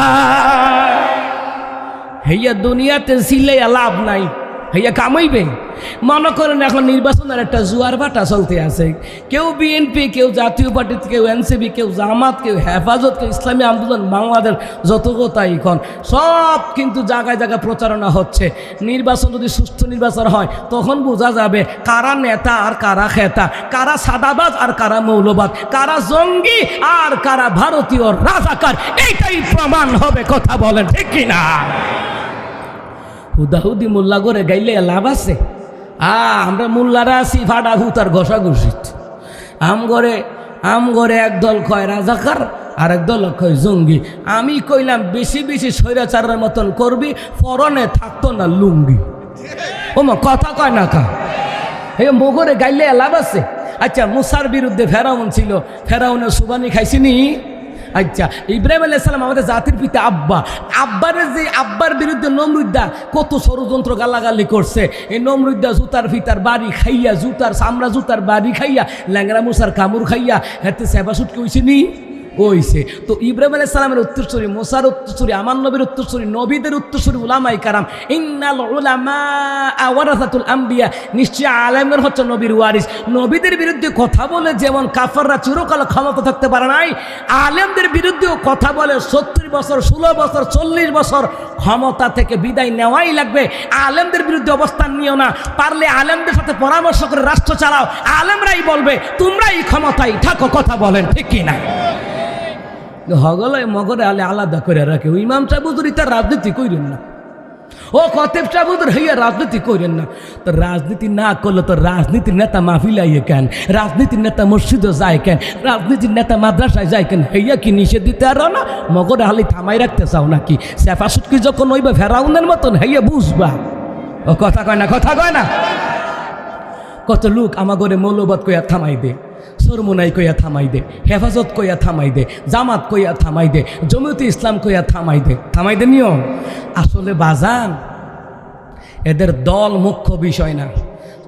হইয়া দুনিয়াতে ছিলে লাভ নাই, হইয়া কামাইবে। মনে করেন এখন নির্বাচনের একটা জুয়ার বাটা চলতে আছে, কেউ বিএনপি, কেউ জাতীয় পার্টি, কেউ এনসিপি, কেউ জামাত, কেউ হেফাজত, কেউ ইসলামী আন্দোলন, বাংলাদেশ, যত কথাই এখন সব কিন্তু জায়গায় জায়গায় প্রচারণা হচ্ছে। নির্বাচন যদি সুষ্ঠু নির্বাচন হয় তখন বোঝা যাবে কারা নেতা আর কারা খেতা, কারা সাদাবাজ আর কারা মৌলবাদ, কারা জঙ্গি আর কারা ভারতীয় রাজাকার, এইটাই প্রমাণ হবে। কথা বলেন ঠিক কিনা? হুদাহুদি মোল্লা করে গাইলে লাভ আছে? আমরা মোল্লারা আছি ফাটা হুতার ঘষাঘষিত। আম ঘরে একদল কয় রাজাকার আর একদল কয় জঙ্গি। আমি কইলাম বেশি বেশি স্বৈরাচারের মতন করবি, পরনে থাকতো না লুঙ্গি। ও মা কথা কয় না কা মোগরে গাইলে লাভ আছে? আচ্ছা, মুসার বিরুদ্ধে ফেরাউন ছিল, ফেরাউনের সুবানি খাইছিনি? আচ্ছা, ইব্রাহিম আলাইহিস সালাম আমাদের জাতির পিতা, আব্বার বিরুদ্ধে নমরুদ্দা কত ষড়যন্ত্র গালাগালি করছে। এই নমরুদ্দা জুতার ফিতার বাড়ি খাইয়া, জুতার চামড়া জুতার বাড়ি খাইয়া, ল্যাংরা মুসার কামড় খাইয়া হাতে সেবা সুটকে হয়েছে নি হইছে। তো ইব্রাহিম আলাইহিস সালামের উত্তরসূরি, মুসার উত্তরসূরি, আমার নবীর উত্তরসূরি, নবীদের উত্তরসূরি উলামায়ে কেরাম। ইন্নাল উলামা ওয়ারাসাতুল আম্বিয়া, নিশ্চয় আলেমরা হচ্ছে নবীর ওয়ারিস। নবীদের বিরুদ্ধে কথা বলে যেমন কাফাররা চিরকাল ক্ষমতা থাকতে পারে নাই, আলেমদের বিরুদ্ধেও কথা বলে 70 বছর, 16 বছর, 40 বছর ক্ষমতা থেকে বিদায় নেওয়াই লাগবে। আলেমদের বিরুদ্ধে অবস্থান নিও না, পারলে আলেমদের সাথে পরামর্শ করে রাষ্ট্র চালাও। আলেমরাই বলবে তোমরাই ক্ষমতায় থাকো। কথা বলেন ঠিক কিনা? হগলায় মগরে আলে আলাদা করে রাখে। ও ইমাম সাহেব হুজুর তার রাজনীতি করেন না, ও খতিব সাহেব হুজুর হইয়া রাজনীতি করেন না। তো রাজনীতি না করলে তো রাজনীতির নেতা মাহফিলাইয়ে কেন, রাজনীতির নেতা মসজিদে যায় কেন, রাজনীতির নেতা মাদ্রাসায় যায় কেন? হইয়া কি নিষেধ দিতে আরো না? মগরে হালি থামাই রাখতে চাও নাকি? সেফা সুটকি যখন হইবা ফেরাউনের মতন হইয়া বুঝবা। ও কথা কয় না, কথা কয় না। কত লোক আমাগরে মৌলবাদ কইয়া থামাই দে, সরমুনাই কইয়া থামাই দে, হেফাজত কইয়া থামাই দে, জামাত কইয়া থামাই দে, জমিয়তে ইসলাম কইয়া থামাই দে নিয়ম। আসলে বাজান এদের দল মুখ্য বিষয় না।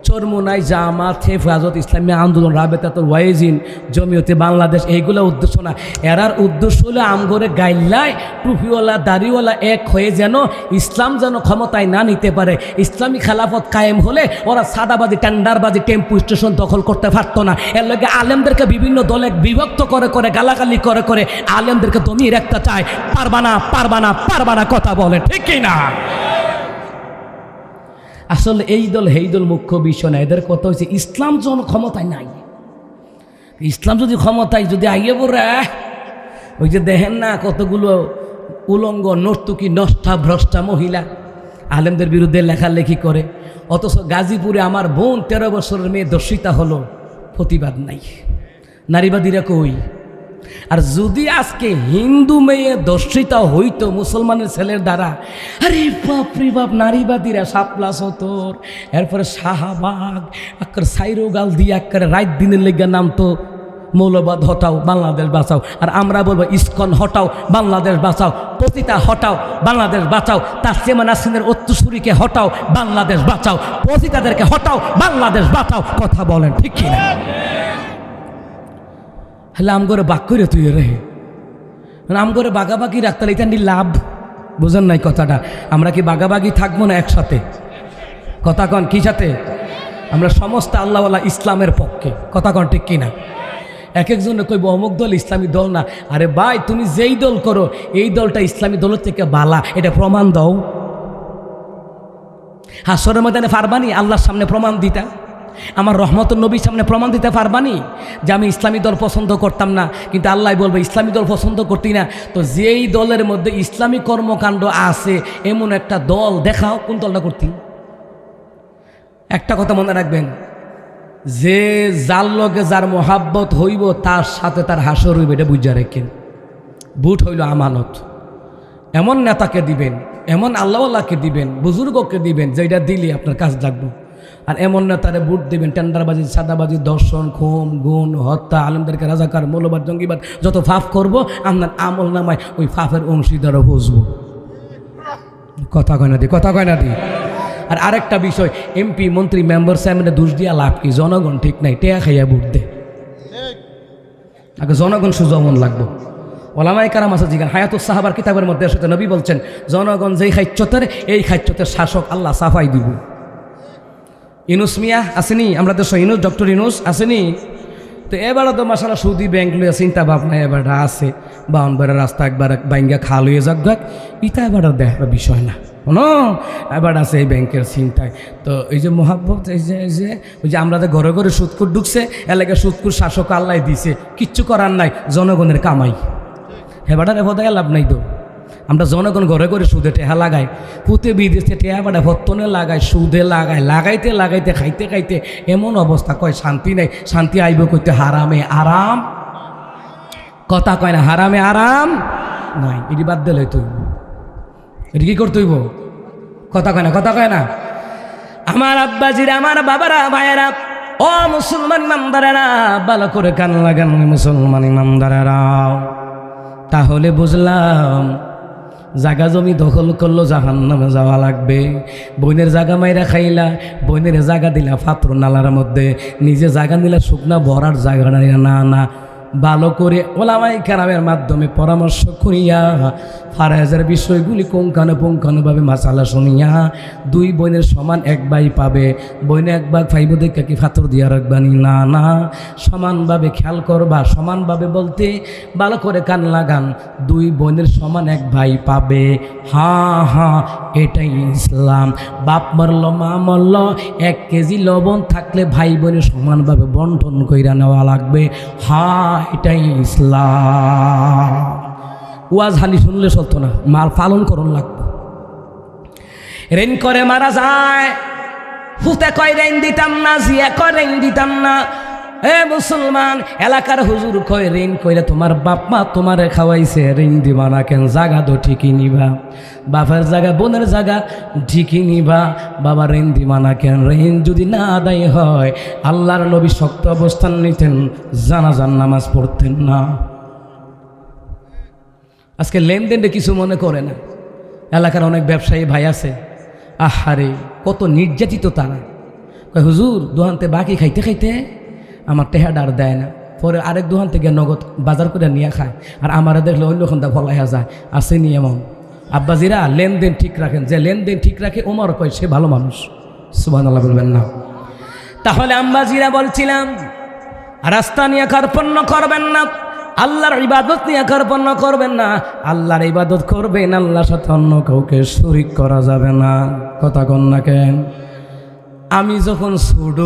চরমুনাই, জামাত, হেফাজত, ইসলামী আন্দোলন, রাবেতাতুল ওয়াইজিন, জমিয়তে বাংলাদেশ, এইগুলো উদ্দেশ্য না। এরার উদ্দেশ্য হলো আমগরে গাইল্লায় টুপিওয়ালা দাড়িওয়ালা এক হয়ে যেন ইসলাম যেন ক্ষমতায় না নিতে পারে। ইসলামী খেলাফত কায়েম হলে ওরা সাদাবাজি, টেন্ডারবাজি, টেম্পু স্টেশন দখল করতে পারতো না। এর লগে আলেমদেরকে বিভিন্ন দলে বিভক্ত করে করে গালাগালি করে করে আলেমদেরকে দমিয়ে রাখতে চায়। পারবা না, পারবা না, পারবা না। কথা বলে ঠিক কিনা? আসলে এই দল এই দল মুখ্য বিষয় না। এদের কথা হচ্ছে ইসলাম যখন ক্ষমতায় নাই, ইসলাম যদি ক্ষমতায় যদি আইয়ে পড়ে, ওই যে দেখেন না কতগুলো উলঙ্গ নর্তকী নষ্টা ভ্রষ্টা মহিলা আলেমদের বিরুদ্ধে লেখালেখি করে, অথচ গাজীপুরে আমার বোন 13 বছরের মেয়ে ধর্ষিতা হলো, প্রতিবাদ নাই। নারীবাদীরা কই? আর যদি আজকে হিন্দু মেয়ে ধর্ষিতা হইতো মুসলমানের ছেলের দ্বারা, আরে বাপ রে বাপ, নারীবাদীরা সাপলা সতর, এরপরে শাহবাগ আক্কর সাইরো গাল দিয়ে আক্কর রাত দিনের লেগে নামতো মৌলবাদ হটাও বাংলাদেশ বাঁচাও। আর আমরা বলবো ইসকন হটাও বাংলাদেশ বাঁচাও, পতিতা হটাও বাংলাদেশ বাঁচাও, তাসলিমা নাসরিনের উত্তরসূরিকে হটাও বাংলাদেশ বাঁচাও, পতিতাদেরকে হটাও বাংলাদেশ বাঁচাও। কথা বলেন ঠিক কিনা? হলে আম করে বাক করে তুই রে, আম করে বাগাবাগি রাখতাল, এটা নি লাভ। বুঝেন নাই কথাটা? আমরা কি বাগাবাগি থাকবো না একসাথে? কথা কন কি সাথে? আমরা সমস্ত আল্লাহওয়ালা ইসলামের পক্ষে। কথা কন ঠিক কিনা? এক একজনে কইব অমুক দল ইসলামী দল না। আরে ভাই, তুমি যেই দল করো এই দলটা ইসলামী দলের থেকে বালা, এটা প্রমাণ দাও। হাসরের ময়দানে পারবানি আল্লাহর সামনে প্রমাণ দিতা, আমার রহমতুল নবীর সামনে প্রমাণ দিতে পারবানি যে আমি ইসলামী দল পছন্দ করতাম না, কিন্তু আল্লাহ বলবে ইসলামী দল পছন্দ করতি না, তো যেই দলের মধ্যে ইসলামী কর্মকাণ্ড আছে এমন একটা দল দেখাও, কোন দলটা করতি? একটা কথা মনে রাখবেন, যে যার লগে যার মোহাব্বত হইব তার সাথে তার হাসর হইব, এটা বুঝা রেখেন। বুট হইল আমানত। এমন নেতাকে দিবেন, এমন আল্লাহওয়ালাকে দিবেন, বুজুর্গকে দিবেন যেটা দিলে আপনার কাজ লাগবে। আর এমন নেতারে বুট দিবেন টেন্ডারবাজি, সাদাবাজি, দর্শন, খুন, গুণ, হত্যা, আলেমদেরকে রাজাকার, মৌলবাদ, জঙ্গিবাদ যত ফাফ করব আপনার আমল নামায় ওই ফাফের অংশীদারও বুঝবো। কথা কয় না দি, কথা কয় না দি। আর আরেকটা বিষয়, এমপি, মন্ত্রী, মেম্বার সাহেবের দোষ দিয়া লাভ কি? জনগণ ঠিক নাই, টেয়া খাইয়া বুট দে। আগে জনগণ সুজমন লাগবো। ওলামায়ে কেরাম আছে জিগান, হায়াতুস সাহাবার কিতাবের মধ্যে আসলে নবী বলছেন জনগণ যেই খাইচ্যতের এই খাইচ্যতের শাসক আল্লাহ সাফাই দিব। ইনুস মিয়া আসেনি, আমরা দেশ ইনুস, ডক্টর ইনুস আসেনি, তো এবারও তো মাসালা সুদি ব্যাংক লইয়া চিন্তা ভাবনা এবারটা আছে, বাউনবারের রাস্তা একবার বাইঙ্গা খাল হয়ে যাক গাক, ইটা এবার দেখার বিষয় না, কোনো এবার আছে এই ব্যাংকের চিন্তায়। তো এই যে মোহাব্বত, এই যে ওই যে আমরা যে ঘরে ঘরে সুদকুর ঢুকছে, এলাকায় সুদকুর শাসক আল্লাহ দিছে, কিচ্ছু করার নাই, জনগণের কামাই। হেবাটার এফদায় লাভ নাই তো, আমরা জনগণ ঘরে ঘরে সুদে টেহা লাগাই, পুঁতে বিদেশে টেহা বাড়া ভত্তনে লাগাই, সুদে লাগাই, লাগাইতে লাগাইতে খাইতে খাইতে এমন অবস্থা, কয় শান্তি নাই, শান্তি আইব কইতে হারামে আরাম। কথা কয় না, হারামে আরাম নাই, এটি বাদ দিলে তুইব, এটি কি করতে হইব? কথা কয় না, কথা কয় না। আমার আব্বাজিরা, আমার বাবারা, ভাইয়েরা, ও মুসলমান ইমানদারেরা, ভালো করে কান লাগান মুসলমান ইমানদারেরাও। তাহলে বুঝলাম জাগা জমি দখল করলো জাহান্নামে যাওয়া লাগবে। বইনের জাগা মাইরা খাইলা, বইনের জাগা দিলা পাত্র নালার মধ্যে, নিজে জাগা নিলা শুকনা ভরার জায়গা না, না ভালো করে ওলামায়ে কেরামের মাধ্যমে পরামর্শ করিয়া ফারায়েজের বিষয়গুলি পুঙ্খানুপুঙ্খানুভাবে মাসালা শুনিয়া দুই বোনের সমান এক ভাই পাবে। বইনে এক ভাগ পাইব দেখে কি ফাতর দিয়া রাখবানি? না, না, সমানভাবে খেয়াল করবা। সমানভাবে বলতে ভালো করে কান লাগান, দুই বোনের সমান এক ভাই পাবে। হ্যাঁ হ্যাঁ, এটাই ইসলাম। বাপ মরল, মা মরল, 1 কেজি লবণ থাকলে ভাই বোনের সমানভাবে বন্টন কইরা নেওয়া লাগবে। হ্যাঁ, এটাই ইসলাম। ওয়াজ হানি শুনলে চলতো না, মাল পালন করন লাগবে। ঋণ করে মারা যায়, হুতে কয় ঋণ দিতাম না, জিয়া কয় ঋণ দিতাম না। এ মুসলমান, এলাকার হুজুর কয় ঋণ কইলে তোমার বাপ মা তোমারে খাওয়াইছে, ঋণ দিবা না কেন? জাগা তো ঠিকই নিবা, বাপের জায়গা বোনের জায়গা ঠিকই নিবা, বাবা ঋণ দিবা না কেন? ঋণ যদি না আদায় হয়, আল্লাহর নবী শক্ত অবস্থান নিতেন, জানাজার নামাজ পড়তেন না। আজকে লেনদেনটা কিছু মনে করে না। এলাকার অনেক ব্যবসায়ী ভাই আছে, আহারে কত নির্যাতিত তারা। কয় হুজুর দোহানতে বাকি খাইতে খাইতে আমার টেহাটা আর দেয় না, পরে আরেক দোকান থেকে নগদ বাজার করে নিয়ে খায়, আর আমারা দেখলে অন্যখানটা ফলাইয়া যায়। আসেনি এমন? আব্বাজিরা লেনদেন ঠিক রাখেন, যে লেনদেন ঠিক রাখে ওমর কয় সে ভালো মানুষ। সুবহানাল্লাহ বলবেন না? তাহলে আম্বাজিরা বলছিলাম, রাস্তা নিয়ে কার্পণ্য করবেন না, আল্লাহর ইবাদত নিয়ে কার্পণ্য করবেন না। আল্লাহর ইবাদত করবেন, আল্লাহর সাথে অন্য কাউকে শরীক করা যাবে না। কথা কন না কেন? আমি যখন ছোট,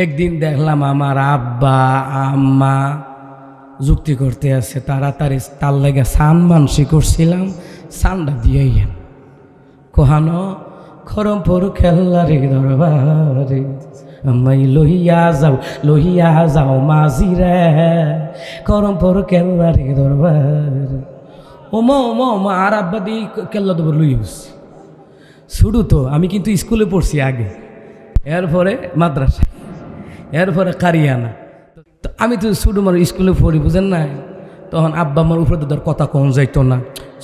একদিন দেখলাম আমার আব্বা আম্মা যুক্তি করতে আছে, তাড়াতাড়ি তার লেগে সান মানসি করছিলাম, সানটা দিয়েই কোহানো খরমপুর খেলারে দরবারে আমায় লইয়া যাও মাঝিরে, খরমপুর খেলারে দরবারে। ও মা আর আব্বা দিয়ে কেল্লা দেবো লই বসছি। শুরু তো আমি কিন্তু স্কুলে পড়ছি আগে, এরপরে মাদ্রাসা, এরপরে কারিয়ানা। তো আমি তো শুধু মানুষ স্কুলে পড়ি, বুঝেন না? তখন আব্বা আমার উপরে তোর কথা কম যাইতো না,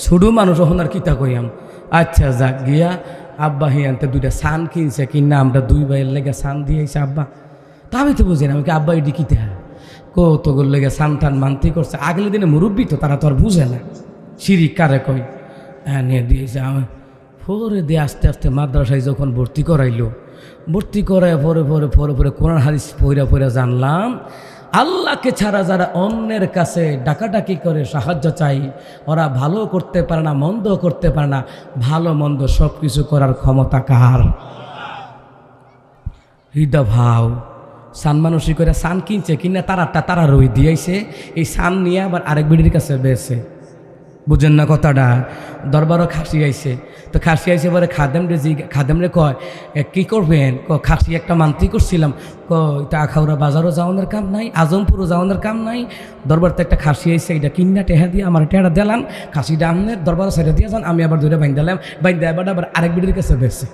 শুধু মানুষ তখন আর কিতা কইয়াম। আচ্ছা যাক গিয়া আব্বা হিয়ানতে 2টা সান কিনছে, কিনা আমরা 2 ভাইয়ের লেগে সান দিয়েছে আব্বা। তা আমি তো বুঝি না, আমাকে আব্বা এটি কিতে কতগুলো লেগে সান টান মানতে করছে। আগলে দিনে মুরব্বী তো, তারা তো আর বুঝে না শিরিক কারে কই। হ্যাঁ নিয়ে দিয়েছে। পরে দিয়ে আস্তে আস্তে মাদ্রাসায় যখন ভর্তি করাইলো, ভর্তি করায় পরে পরে পরে পরে কোরআন হাদিস পড়া জানলাম আল্লাহকে ছাড়া যারা অন্যের কাছে ডাকাডাকি করে সাহায্য চাই, ওরা ভালো করতে পারে না, মন্দ করতে পারে না। ভালো মন্দ সব কিছু করার ক্ষমতা কার? হৃদয় ভাও সান মানুষই করে সান কিনছে, কিনা তারা রই দিয়েছে, এই সান নিয়ে আবার আরেক বিড়ির কাছে বেছে। বুঝেন না কথাটা? দরবারও খাসি আইছে, তো খাসি আইসে পরে খাদেমরে কয় কি করবেন? খাসি একটা মান্তি করছিলাম, এটা আখাউড়া বাজারও যাওয়ানোর কাম নাই, আজমপুরও যাওয়ানোর কাম নাই, দরবারতে একটা খাসি আইছে, এটা কিনা টেহা দিয়ে আমার টেহাটা দিলাম, খাসিটা আমনের দরবার ছেড়ে দিয়ে যান, আমি আবার ধরে বাইন দিলাম, বাইন দেয় আবার আরেক বিড়ির কাছে বেছে।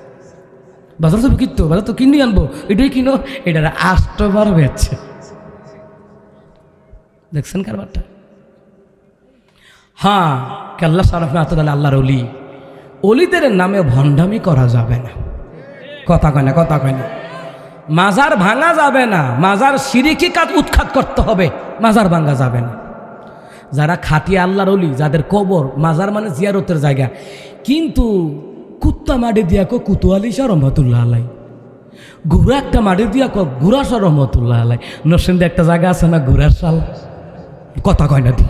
বাজার তো কিনতো, বাজার তো কিনে আনবো, এটাই কিনো, এটা 8 বার বেচছে। দেখছেন কারবারটা? হ্যাঁ, আল্লাহ সারাফে আল্লাহর অলিদের নামে ভণ্ডামি করা যাবে না। কথা কয় না, কথা কয় না। মাজার ভাঙা যাবে না, মাজার শিরিকি কাজ উৎখাত করতে হবে, মাজার ভাঙা যাবে না। যারা খাঁটি আল্লাহর অলি, যাদের কবর, মাজার মানে জিয়ারতের জায়গা, কিন্তু কুত্তা মাটি দিয়া কো কুতুয়ালি শাহ রহমতুল্লাহ আলাই, ঘুরা একটা মাটি দিয়া কো ঘুরা শাহ রহমতুল্লাহ আলাই। নরসিংদী একটা জায়গা আছে না ঘুরার শাল, কথা কয় না দি।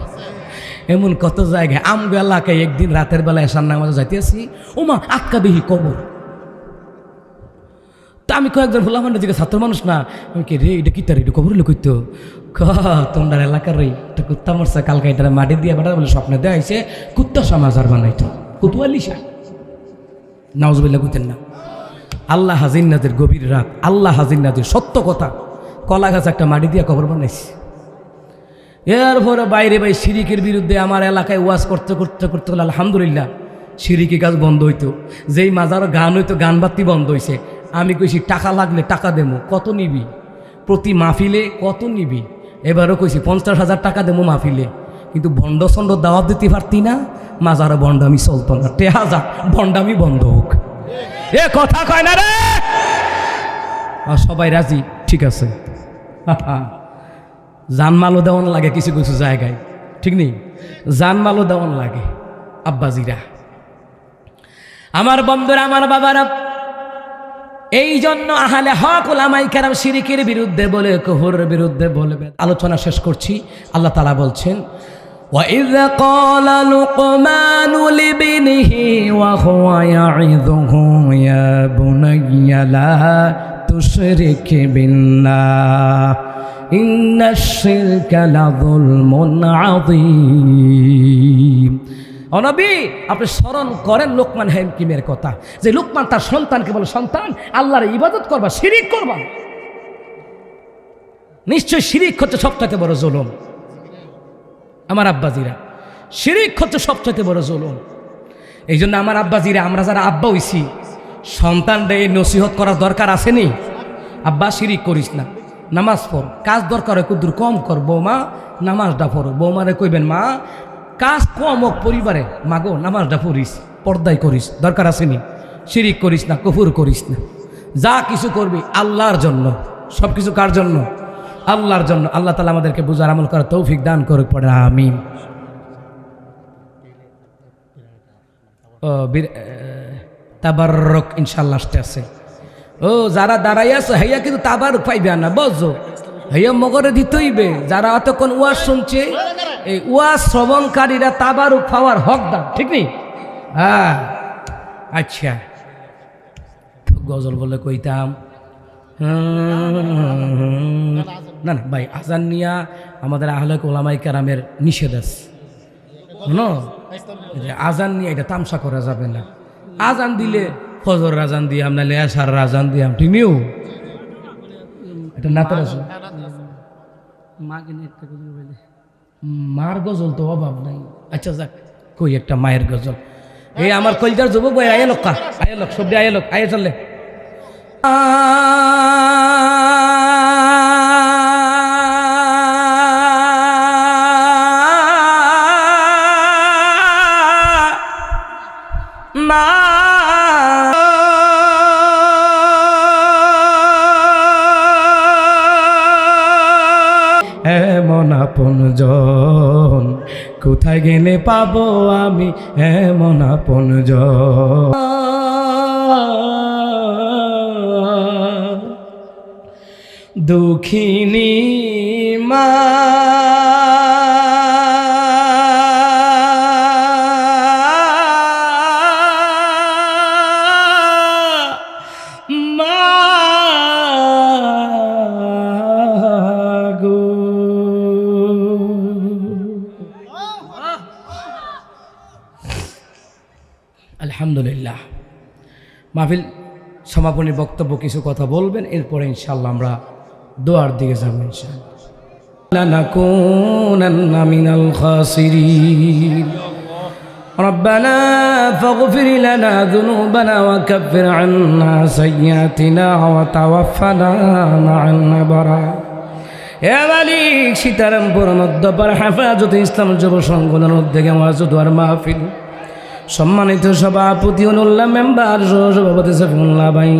এমন কত জায়গায় আমগো এলাকায় একদিন রাতের বেলা এসার নামাজে যাইতেছি, ওমা আটকা দেহি কবর। তা আমি কয়েকজন বললাম আমার দিকে ছাত্র মানুষ না, আমি কি রে এটা কি তার এটা কবর লুকিত তোমরা এলাকার রে একটা কুত্তা মরছে কালকে, এটা মাটি দিয়ে বেটা বলে স্বপ্নে দেখাইছে কুত্তা সমাজার বানাইতো, কুতুয়ালি শাহ। নাউজুবিল্লাহ কইতেন না। আল্লাহ হাজিন্নাদের গভীর রাত, আল্লাহ হাজিন্নাদের সত্য কথা, কলা গাছ একটা মাটি দিয়ে কবর বানাইছে। এরপরে বাইরে ভাই শিরিকের বিরুদ্ধে আমার এলাকায় ওয়াজ করতে করতে করতে গেলে আলহামদুলিল্লাহ শিরিকি কাজ বন্ধ হইতো। যেই মাজারও গান হইতো, গান বাতি বন্ধ হয়েছে। আমি কইছি টাকা লাগলে টাকা দেবো, কত নিবি? প্রতি মাহফিলে কত নিবি? এবারও কইছি 50,000 টাকা দেবো মাহফিলে, কিন্তু বন্ড সন্ড দাওয়াত দিতে পারতি না, মাজারও বন্ডামি চলতো না, টেহা যা বন্ডামি বন্ধ হোক। এ কথা কয় না রে, সবাই রাজি, ঠিক আছে। জানমালও দেওয়ান লাগে কিছু কিছু জায়গায়, ঠিক নেই? জানমালও দেওয়ান লাগে। আব্বাজিরা, আমার বন্ধুরা, আমার বাবারা, এই জন্য আহলে হক উলামায়ে কেরাম শিরকের বিরুদ্ধে বলে, কুফরের বিরুদ্ধে বলবে। আলোচনা শেষ করছি। আল্লাহ তাআলা বলছেন, وَإِذْ قَالَ لُقْمَانُ لِابْنِهِ وَهُوَ يَعِظُهُ يَا بُنَيَّ لَا تُشْرِكْ بِاللَّهِ إِنَّ الشِّرْكَ لَظُلْمٌ عَظِيمٌ। ও নবী, আপনি স্মরণ করেন লোকমান হাকিমের কথা, যে লোকমান তার সন্তানকে বলে, সন্তান আল্লাহর ইবাদত করবা, শিরিক করবা। নিশ্চয় শিরিক হচ্ছে সবচেয়ে বড় জুলুম। আমার আব্বাজিরা, শিরিক হচ্ছে সবচেয়ে বড় জুলুম। এই জন্য আমার আব্বাজিরা, আমরা যারা আব্বা হইছি, সন্তানদের এই নসিহত করার দরকার আসেনি? আব্বা শিরিক করিস না, নামাজ পড়, কাজ দরকার হয় কুদ্দুর কম কর, বৌমা নামাজটা পড়ো। বৌমারে কইবেন, মা কাজ কম হোক পরিবারে, মাগো নামাজটা পড়িস, পর্দায় করিস, দরকার আসেনি? শিরিক করিস না, কুফর করিস না। যা কিছু করবি আল্লাহর জন্য, সব কিছু কার জন্য? আল্লাহর জন্য। আল্লাহ তাআলা আমাদেরকে বুঝার আমল করার তৌফিক দান করুক, পড়ে আমিন। তাবাররুক ইনশাআল্লাহ আসতে আছে। ও যারা দাঁড়াই আছে হাইয়া কিন্তু তাবারুক পাইবে না, বুঝছো? হাইয়া মগরে দিতে হইবে। যারা এতক্ষণ ওয়াজ শুনছে, এই ওয়াজ শ্রবণকারীরা তাবারুক পাওয়ার হকদার, ঠিক নেই? হ্যাঁ, আচ্ছা, গজল বলে কইতাম না না ভাই, আজান নিয়া আমাদের আহলে উলামায়ে কেরামের নিষেধ আছে। আজান নিয়ে এটা তামসা করা যাবে না। আজান দিলে ফজর আজান দিয়াম, নাহলে এশার আজান দিয়াম, ঠিক নিও? এটা নাতের আছে। মার গজল তো অভাব নাই। আচ্ছা যাক, কই একটা মায়ের গজল। এই আমার কলজার যুবক ভাই, আয়ে লোক, আয়ে লোক, সবজি আয়ে লোক, আয়ে চললে। এমন আপনজন কোথায় গেলে পাবো আমি, এমন আপনজন। দুঃখিনী মা আলহামদুলিল্লাহ, মাহফিল সমাপনী বক্তব্য কিছু কথা বলবেন, এরপরে ইনশাআল্লাহ আমরা দোয়ার দিকে যাব ইনশাআল্লাহ। লানাকুনান্না মিনাল খাসিরিন রব্বানা ফাগফির লানা যুনুবানা ওয়া কাফির আন্না সাইয়্যাতিনা ওয়া তাওয়াফানা মা'আন আবরার। হে মালিক, সীতারামপুর মধ্যপার হেফাজতে ইসলাম যুব সংগঠনের উদ্যোগে ওয়াজ আর মাহফিল সম্মানিত সভাপতি অনুল্লাহ মেম্বার সভাপতি সফিউল্লাহ ভাই,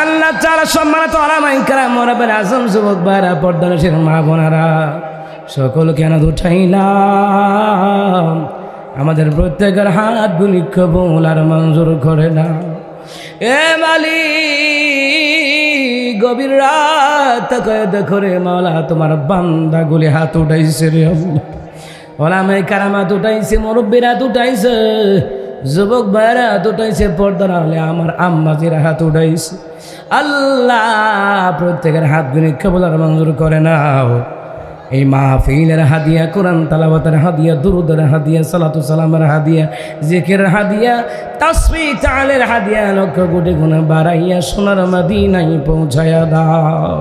আল্লাহ তাআলা সম্মানিত ওলামায়ে কেরাম মুরাব্বিল আজম যুবক ভাইরা পর্দানশীল মা বোনেরা সকলকে না উঠাইলাম, আমাদের প্রত্যেকের হাত গুলি কবুল আর মঞ্জুর করে না। এ মালিক, গভীর রাত দেখো রে মাওলা, তোমার বান্দা গুলি হাত উঠাইছে রে আল্লাহ, ওলামায়ে কেরাম হাত উঠাইছে, মুরব্বীরা হাত উঠাইছে, যুবক ভাইরা হাত উঠাইছে, পর্দার আলে আমার আম্মাজিরা হাত উঠাইছে। আল্লাহ প্রত্যেকের হাত গুলি কবুল আর মঞ্জুর করে নাও। এই মাহফিলের হাদিয়া, কোরআন তেলাওয়াতের হাদিয়া, দুরুদের হাদিয়া, সালাতু সালামের হাদিয়া, জিকিরের হাদিয়া, তাসবিহ তাহলিলের হাদিয়া লক্ষ কোটি গুণ বাড়াইয়া সোনার মদিনায় পৌঁছায়া দাও।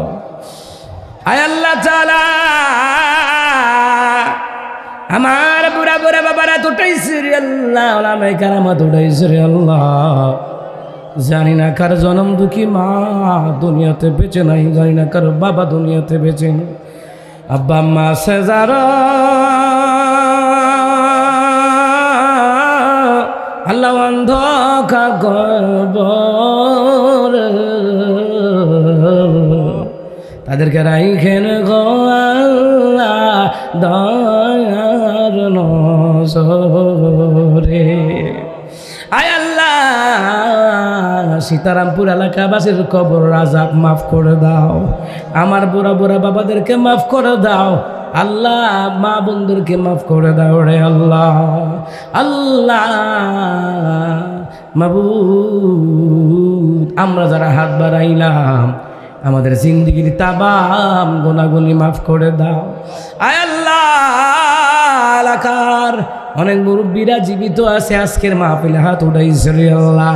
আয় আল্লাহ তাআলা, আমার বুড়া বুড়া বাবারা দুটাইছে রে আল্লাহ, ওলামায়ে কেরাম দুটাইছে রে আল্লাহ, জানি না কার জনম দুঃখী মা দুনিয়াতে বেঁচে নাই, জানি না কার বাবা দুনিয়াতে বেঁচে নাই, আব্বা আম্মা আছে যারা আল্লাহ অন্ধকার কবর তাদেরকে রাইখেন গো আল্লাহ দয়ার নজরে। আয় আল্লাহ, সীতারামপুর এলাকাবাসীর কবর আযাব মাফ করে দাও, আমার বুড়া বুড়া বাবাদেরকে মাফ করে দাও আল্লাহ, মা বোনদেরকে মাফ করে দাও রে আল্লাহ। আল্লাহ মাবুদ, আমরা যারা হাত বাড়াইলাম আমাদের জিন্দেগির তামাম গুনাহগুলি মাফ করে দাও। আয় আল্লাহ, এলাকার অনেক মুরব্বীরা জীবিত আছে, আজকের মাহফিলে হাত উঠাইছে রে আল্লাহ,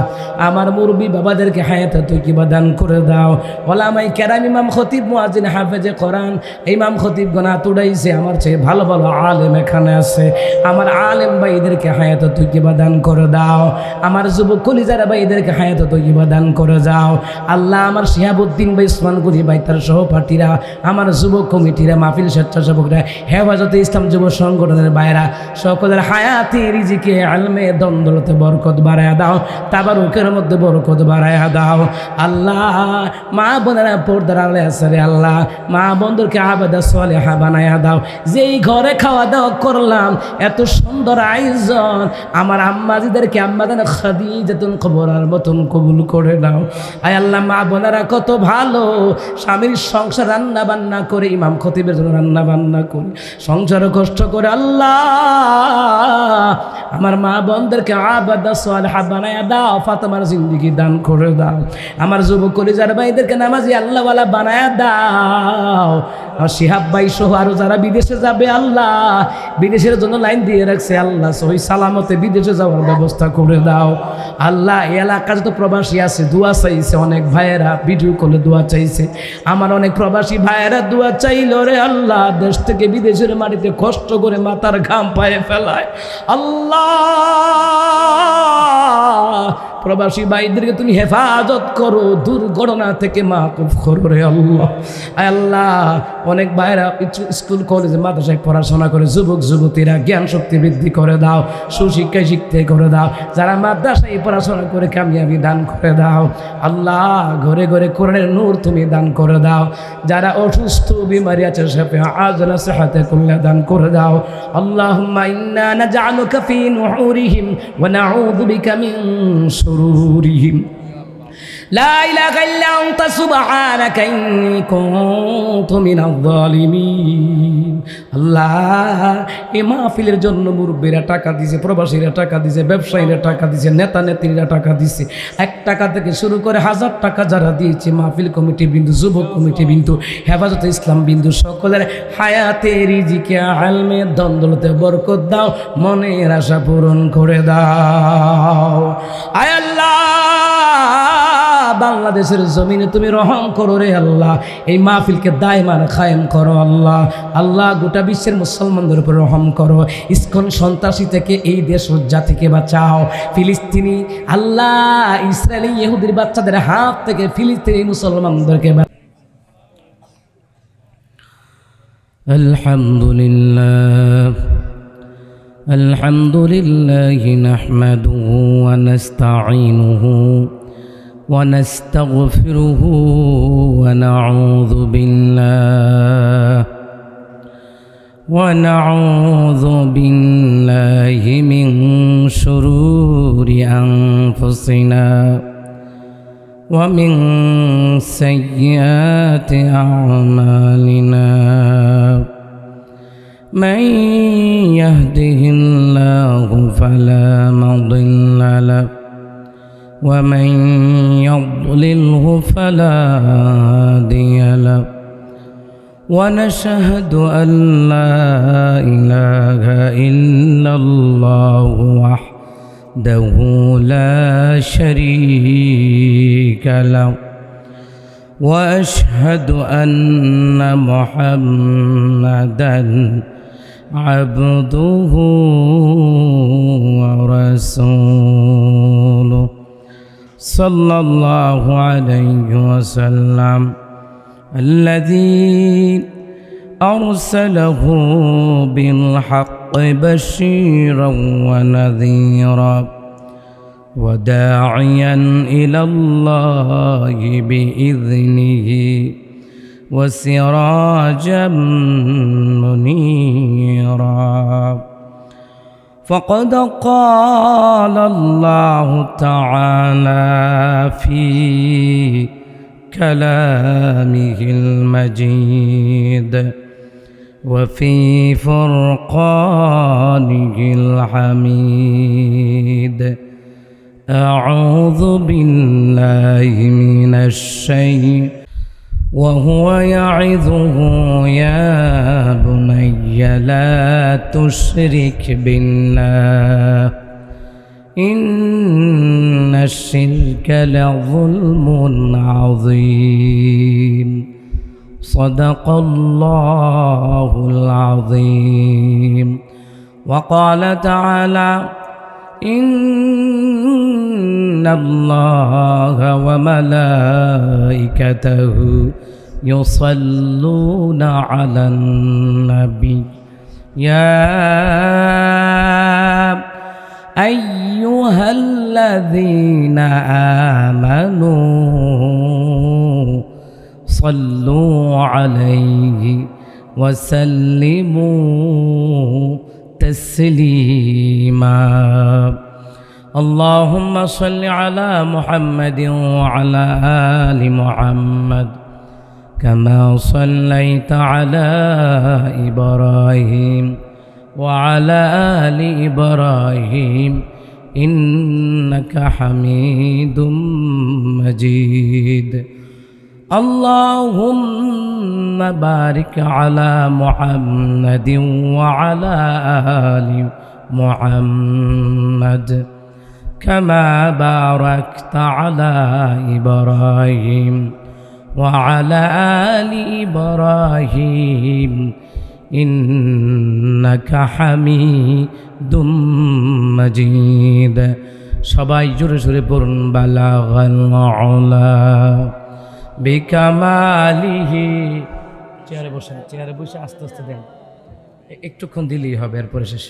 আমার মুরব্বী বাবাদেরকে হায়াতে তৌকিবা দান করে দাও। ওলামায়ে কেরাম, ইমাম খতিব, মুয়াজ্জিন, হাফেজে কোরআন, ইমাম খতিবগণ হাত উঠাইছে, আমার চেয়ে ভালো ভালো আলেম এখানে আছে, আমার আলেম ভাইদেরকে হায়াতে তৌকিবা দান করে দাও, আমার যুবক কলিজারা ভাইদেরকে হায়াতে তৌকিবা দান করে যাও আল্লাহ। আমার শিহাবুদ্দিন ভাই, ওসমান গনি ভাই, তার সহপাঠীরা, আমার যুবক কমিটিরা, মাহফিল স্বেচ্ছাসেবকরা, হেফাজতে ইসলাম যুব সংগঠনের ভাইরা, সকলের হায়াতি রিজিকে আলমে দন্দলতে বরকত বাড়ায়া দাও, তাবারুকের মধ্যে বরকত বাড়ায়া দাও আল্লাহ। মা বোনেরা পর্দার আড়ালে আছে রে আল্লাহ, মা বোনদেরকে আবাদা সালেহা বানায়া দাও। যেই ঘরে খাওয়া দাওয়া করলাম, এত সুন্দর আয়োজন, আমার আম্মাজিদেরকে আম্মাদান খাদিজাতুল কুবরার মতন কবুল করে দাও। আয় আল্লাহ, মা বোনেরা কত ভালো, স্বামীর সংসার রান্না বান্না করে, ইমাম খতিবের জন্য রান্না বান্না করে, সংসারে কষ্ট করে আল্লাহ, আমার মা বোনদেরকে আবাদা সালেহা বানায়া দাও, ফাতেমার জিন্দেগি দান করে দাও, আমার যুবক কলিজার ভাইদেরকে নামাজি আল্লাহওয়ালা বানায়া দাও। আর শিহাব ভাই সহ আরো যারা বিদেশে যাবে আল্লাহ, বিদেশের জন্য লাইন দিয়ে রাখছে আল্লাহ, সহি সালামতে বিদেশে যাওয়ার ব্যবস্থা করে দাও আল্লাহ। এই এলাকার যত প্রবাসী আছে দোয়া চাইছে, অনেক ভাইয়েরা ভিডিও কলে দোয়া চাইছে, আমার অনেক প্রবাসী ভাইয়েরা দোয়া চাইল রে আল্লাহ, দেশ থেকে বিদেশের মাটিতে কষ্ট করে মাথার ঘাম পায়ে ফেলায় আল্লাহ। প্রবাসী ভাইদেরকে তুমি হেফাজত করো, দুর্ঘটনা থেকে মাকুফ করো রে আল্লাহ। আল্লাহ, অনেক ভাইরা স্কুল কলেজে মাদ্রাসায় পড়াশোনা করে, যুবক যুবতীরা জ্ঞান শক্তি বৃদ্ধি করে দাও, সুশিক্ষায় শিখতে করে দাও, যারা মাদ্রাসায় পড়াশোনা করে কামিয়াবি দান করে দাও আল্লাহ। ঘরে ঘরে কোরআনের নূর তুমি দান করে দাও, যারা অসুস্থ বিমারি আছে সাথে আজলা সেহাতে কুল্লা দান করে দাও আল্লাহুম্মা ইন্না নাজআলুকা ফি নুহুরিহিম ওয়া নাউযু বিকা মিন শুরুরিহিম লা ইলাহা ইল্লা আনতা সুবহানাকা ইন্নী কুনতু মিনাজ জালিমিন। আল্লাহ, এই মাহফিলের জন্য মুরব্বীরা টাকা দিছে, প্রবাসীরা টাকা দিছে, ব্যবসায়ীরা টাকা দিছে, নেতা নেত্রীরা টাকা দিছে। 1 টাকা থেকে শুরু করে 1000 টাকা যারা দিয়েছে, মাহফিল কমিটি বিন্দু, যুবক কমিটি বিন্দু, হেফাজতে ইসলাম বিন্দু, সকলের হায়াতে রিজিকে আলমে দন্দলতে বরকত দাও, মনের আশা পূরণ করে দাও। আয় আল্লাহ, বাংলাদেশের জমিনে তুমি রহম করো রে আল্লাহ। এই মাহফিলকে দায়মান কায়েম করো আল্লাহ। আল্লাহ, গোটা বিশ্বের মুসলমানদের উপর রহম করো। ইসকন সন্ত্রাসী থেকে এই দেশ জাতিকে বাঁচাও। ফিলিস্তিনি আল্লাহ, ইসরায়েলি ইহুদির বাচ্চাদের হাত থেকে ফিলিস্তিনি মুসলমানদেরকে আলহামদুলিল্লাহ আলহামদুলিল্লাহ নাহমাদুহু ওয়া নাস্তাঈনুহু ونستغفره ونعوذ بالله من شرور أنفسنا ومن سيئات أعمالنا من يهده الله فلا مضل له ومن يضلله فلا هادي له ونشهد أن لا إله إلا الله وحده لا شريك له وأشهد أن محمدًا عبده ورسوله صلى الله عليه وسلم الذي أرسله بالحق بشيرا ونذيرا وداعيا إلى الله بإذنه وسراجا منيرا فقد قال الله تعالى في كلامه المجيد وفي فرقانه الحميد أعوذ بالله من الشيطان وهو يعظه يا بني لا تشرك بالله إن الشرك لظلم عظيم صدق الله العظيم وقال تعالى إن الله وملائكته يصلون على النبي يا أيها الذين آمنوا صلوا عليه وسلموا تسليما اللهم صل على محمد وعلى آل محمد كما صليت على إبراهيم وعلى آل إبراهيم إنك حميد مجيد اللهم بارك على محمد وعلى آل محمد كما باركت على إبراهيم وعلى آل إبراهيم إنك حميد مجيد সবাই জোরে জোরে পড়ুন বালাগাল উলা বিকামালিহি চেয়ারে বসে আস্তে আস্তে দেন একটুক্ষণ দিলেই হবে এরপরে শেষ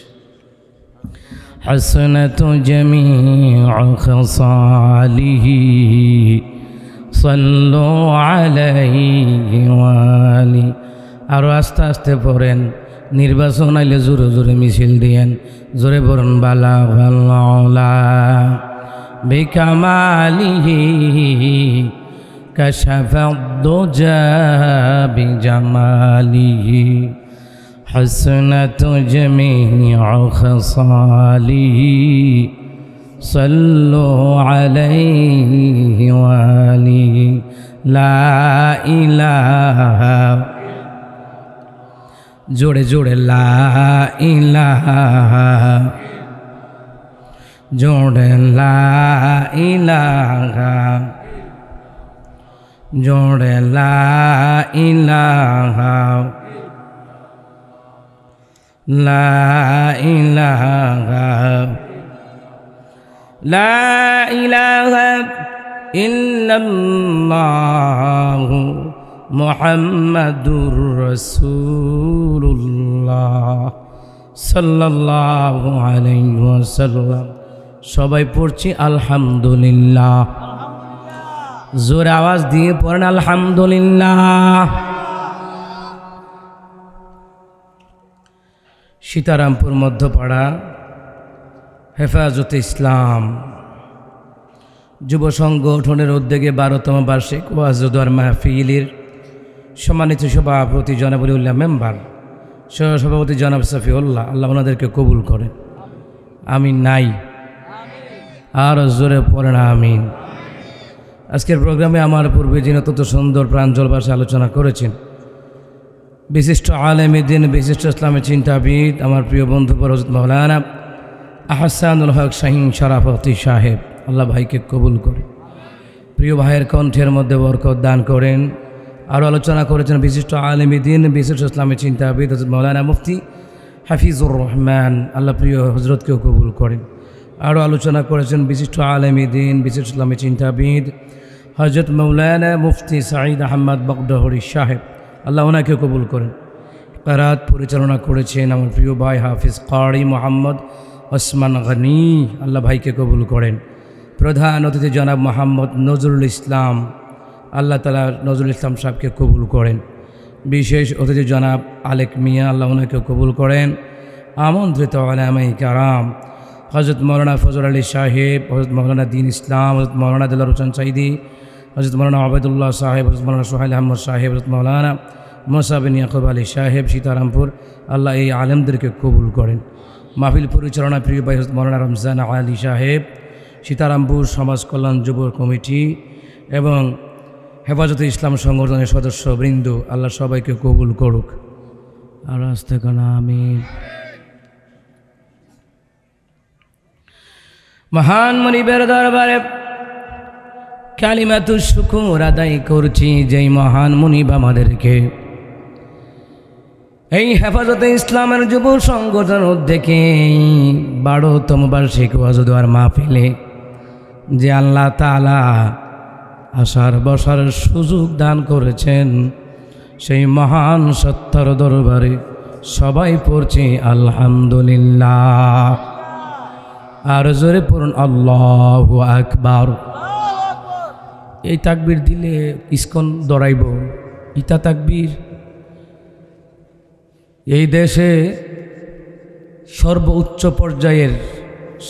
حسنة جميع خصاله صلوا عليه وآله আরো আস্তে আস্তে পড়েন নির্বাচন আইলে জোরে জোরে মিছিল দিয়েন জোরে পড়ুন বালাগাল উলা بكماله كشف الضجى بجماله حسنت جميع خصاله صلوا عليه وآله لا إله जोड़े जोड़े ला इलाहा जोड़े ला इलाहा जोड़े ला इलाहा ला इलाहा ला इलाहा इल्लल्लाह মুহাম্মাদুর রাসূলুল্লাহ সাল্লাল্লাহু আলাইহি ওয়াসাল্লাম। সবাই পড়ছি আলহামদুলিল্লাহ। জোরে আওয়াজ দিয়ে পড়েন আলহামদুলিল্লাহ। সীতারামপুর মধ্যপাড়া হেফাজতে ইসলাম যুব সংগঠনের উদ্যোগে 12তম বার্ষিক ওয়াজ ও দোয়ার মাহফিলের সম্মানিত সভাপতি জনাব উল্লাহ মেম্বার, সহসভাপতি জনাব সফিউল্লাহ, আল্লাহ ওনাদেরকে কবুল করেন। আমিন নাই আর জোরে পড়েন আমিন। আজকের প্রোগ্রামে আমার পূর্বে যিনি অত্যন্ত সুন্দর প্রাঞ্জল ভাষায় আলোচনা করেছেন, বিশিষ্ট আলেমে দ্বীন, বিশিষ্ট ইসলামী চিন্তাবিদ, আমার প্রিয় বন্ধু হযরত মাওলানা আহসানুল হক শাহীন শরাফতি সাহেব, আল্লাহ ভাইকে কবুল করে প্রিয় ভাইয়ের কণ্ঠের মধ্যে বরকত দান করেন। আরও আলোচনা করেছেন বিশিষ্ট আলেমে দ্বীন, বিশিষ্ট ইসলামী চিন্তাবিদ হযরত মাওলানা মুফতি হাফিজুর রহমান, আল্লাহ প্রিয় হজরতকেও কবুল করেন। আরও আলোচনা করেছেন বিশিষ্ট আলেমে দ্বীন, বিশিষ্ট ইসলামী চিন্তাবিদ হযরত মাওলানা মুফতি সাঈদ আহমদ বগডহরি সাহেব, আল্লাহ ওনাকেও কবুল করেন। কিরাত পরিচালনা করেছেন আমার প্রিয় ভাই হাফিজ কারি মোহাম্মদ ওসমান গনি, আল্লাহ ভাইকে কবুল করেন। প্রধান অতিথি জনাব মোহাম্মদ নজরুল ইসলাম, আল্লাহ তাআলা নজরুল ইসলাম সাহেবকে কবুল করেন। বিশেষ অতিথি জনাব আলেক মিয়া, আল্লাহ ওনাকেও কবুল করেন। আমন্ত্রিত উলামায়ে কেরাম হযরত মাওলানা ফজল আলী সাহেব, হযরত মাওলানা দ্বীন ইসলাম, হযরত মাওলানা দিলওয়ার হোসেন সাঈদী, হযরত মাওলানা আবেদুল্লাহ সাহেব, হযরত মাওলানা সোহাইল আহমদ সাহেব, হযরত মাওলানা মুসা বিন ইয়াকুব আলী সাহেব সীতারামপুর, আল্লাহ এই আলেমদেরকে কবুল করেন। মাহফিল পরিচালনা প্রিয় ভাই হযরত মাওলানা রমজান আলী সাহেব, সীতারামপুর সমাজ কল্যাণ যুব কমিটি এবং হেফাজতে ইসলাম সংগঠনের সদস্যবৃন্দ, আল্লাহ সবাইকে কবুল করুক। আর আস্তে কানা আমিন। মহান মনিবের দরবারে কালিমাতু শুকুর আদায় করছি, যেই মহান মুনিব আমাদেরকে এই হেফাজতে ইসলামের যুব সংগঠন উদ্যোগে 12তম বার্ষিক ওয়াজ ও দোয়ার মাহফিলে যে আল্লাহ তাআলা আসার বসার সুযোগ দান করেছেন, সেই মহান সত্তার দরবারে সবাই পড়ছি আলহামদুলিল্লাহ। আর জোরে পড়ুন আল্লাহু আকবার। এই তাকবীর দিলে ইসকন দৌড়াইব, ইতা তাকবীর। এই দেশে সর্বোচ্চ পর্যায়ের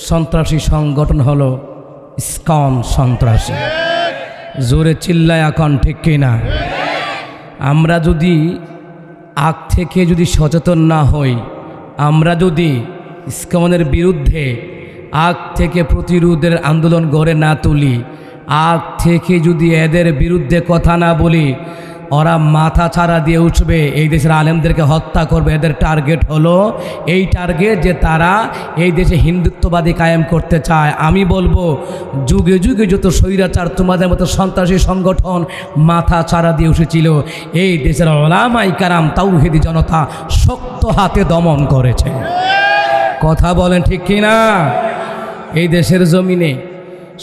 সন্ত্রাসী সংগঠন হলো ইসকন সন্ত্রাসী। জোরে চিল্লায় এখন ঠিক কিনা? আমরা যদি আগ থেকে যদি সচেতন না হই, আমরা যদি ইসকনের বিরুদ্ধে আগ থেকে প্রতিরোধের আন্দোলন গড়ে না তুলি, আগ থেকে যদি এদের বিরুদ্ধে কথা না বলি, ওরা মাথা ছাড়া দিয়ে উঠবে, এই দেশের আলেমদেরকে হত্যা করবে। এদের টার্গেট হলো এই টার্গেট যে তারা এই দেশে হিন্দুত্ববাদী কায়েম করতে চায়। আমি বলবো যুগে যুগে যত স্বৈরাচার তোমাদের মতো সন্ত্রাসী সংগঠন মাথা ছাড়া দিয়ে উঠেছিল, এই দেশের উলামায়ে কেরাম তাওহীদি জনতা শক্ত হাতে দমন করেছে। কথা বলেন ঠিক কিনা? এই দেশের জমিনে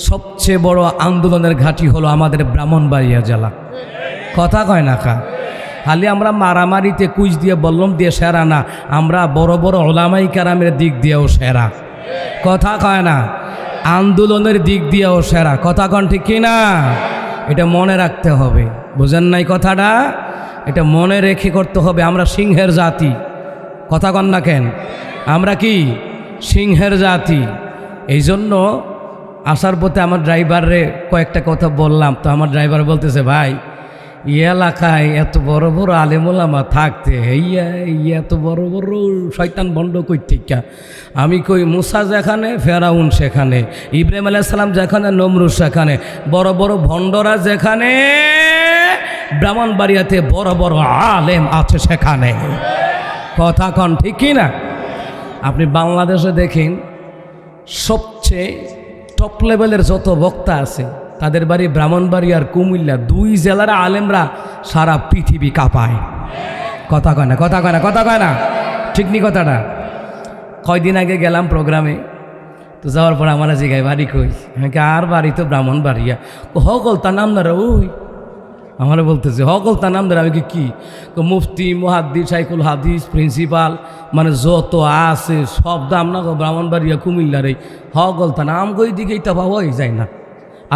সবচেয়ে বড় আন্দোলনের ঘাঁটি হলো আমাদের ব্রাহ্মণবাড়িয়া জেলা। কথা কয় না কা? খালি আমরা মারামারিতে কুইজ দিয়ে বললাম দিয়ে সেরা না, আমরা বড় বড় উলামায়ে কেরামের দিক দিয়েও সেরা। কথা কয় না? আন্দোলনের দিক দিয়েও সেরা। কথা কন ঠিক কিনা? এটা মনে রাখতে হবে। বুঝেন নাই কথাটা? এটা মনে রেখে করতে হবে। আমরা সিংহের জাতি। কথা কন না কেন? আমরা কি সিংহের জাতি? এই জন্য আসার পথে আমার ড্রাইভারে কয়েকটা কথা বললাম, তো আমার ড্রাইভার বলতেছে, ভাই এই এলাকায় এত বড় বড় আলেমুলামা থাকতে এত বড় বড় শয়তান বন্ড কই থেকে? আমি কই মুসা যেখানে ফেরাউন সেখানে, ইব্রাহিম আলাইহিস সালাম যেখানে নমরুদ সেখানে, বড় বড় ভণ্ডরা যেখানে, ব্রাহ্মণবাড়িয়াতে বড় বড় আলেম আছে সেখানে। কথা কন ঠিক কি না? আপনি বাংলাদেশে দেখেন সবচেয়ে টপ লেভেলের যত বক্তা আছে তাদের বাড়ি ব্রাহ্মণবাড়ি আর কুমিল্লা, 2 জেলার আলেমরা সারা পৃথিবী কাঁপায়। কথা কয় না, কথা কয় না, কথা কয় না, ঠিক নি কথাটা? কয়দিন আগে গেলাম প্রোগ্রামে, তো যাওয়ার পর আমার জিগায় বাড়ি কই, হ্যাঁ আর বাড়ি তো ব্রাহ্মণবাড়িয়া। হকল তার নাম ধরে, ওই আমার বলতেছে হকল তার নাম ধরে। আমি কি মুফতি, মুহাদ্দিস, শাইখুল হাদিস, প্রিন্সিপাল, মানে যত আছে সব দাম না ব্রাহ্মণবাড়িয়া কুমিল্লার। এই হকল তার নাম কই দিকেই তা পাওয়াই যায় না।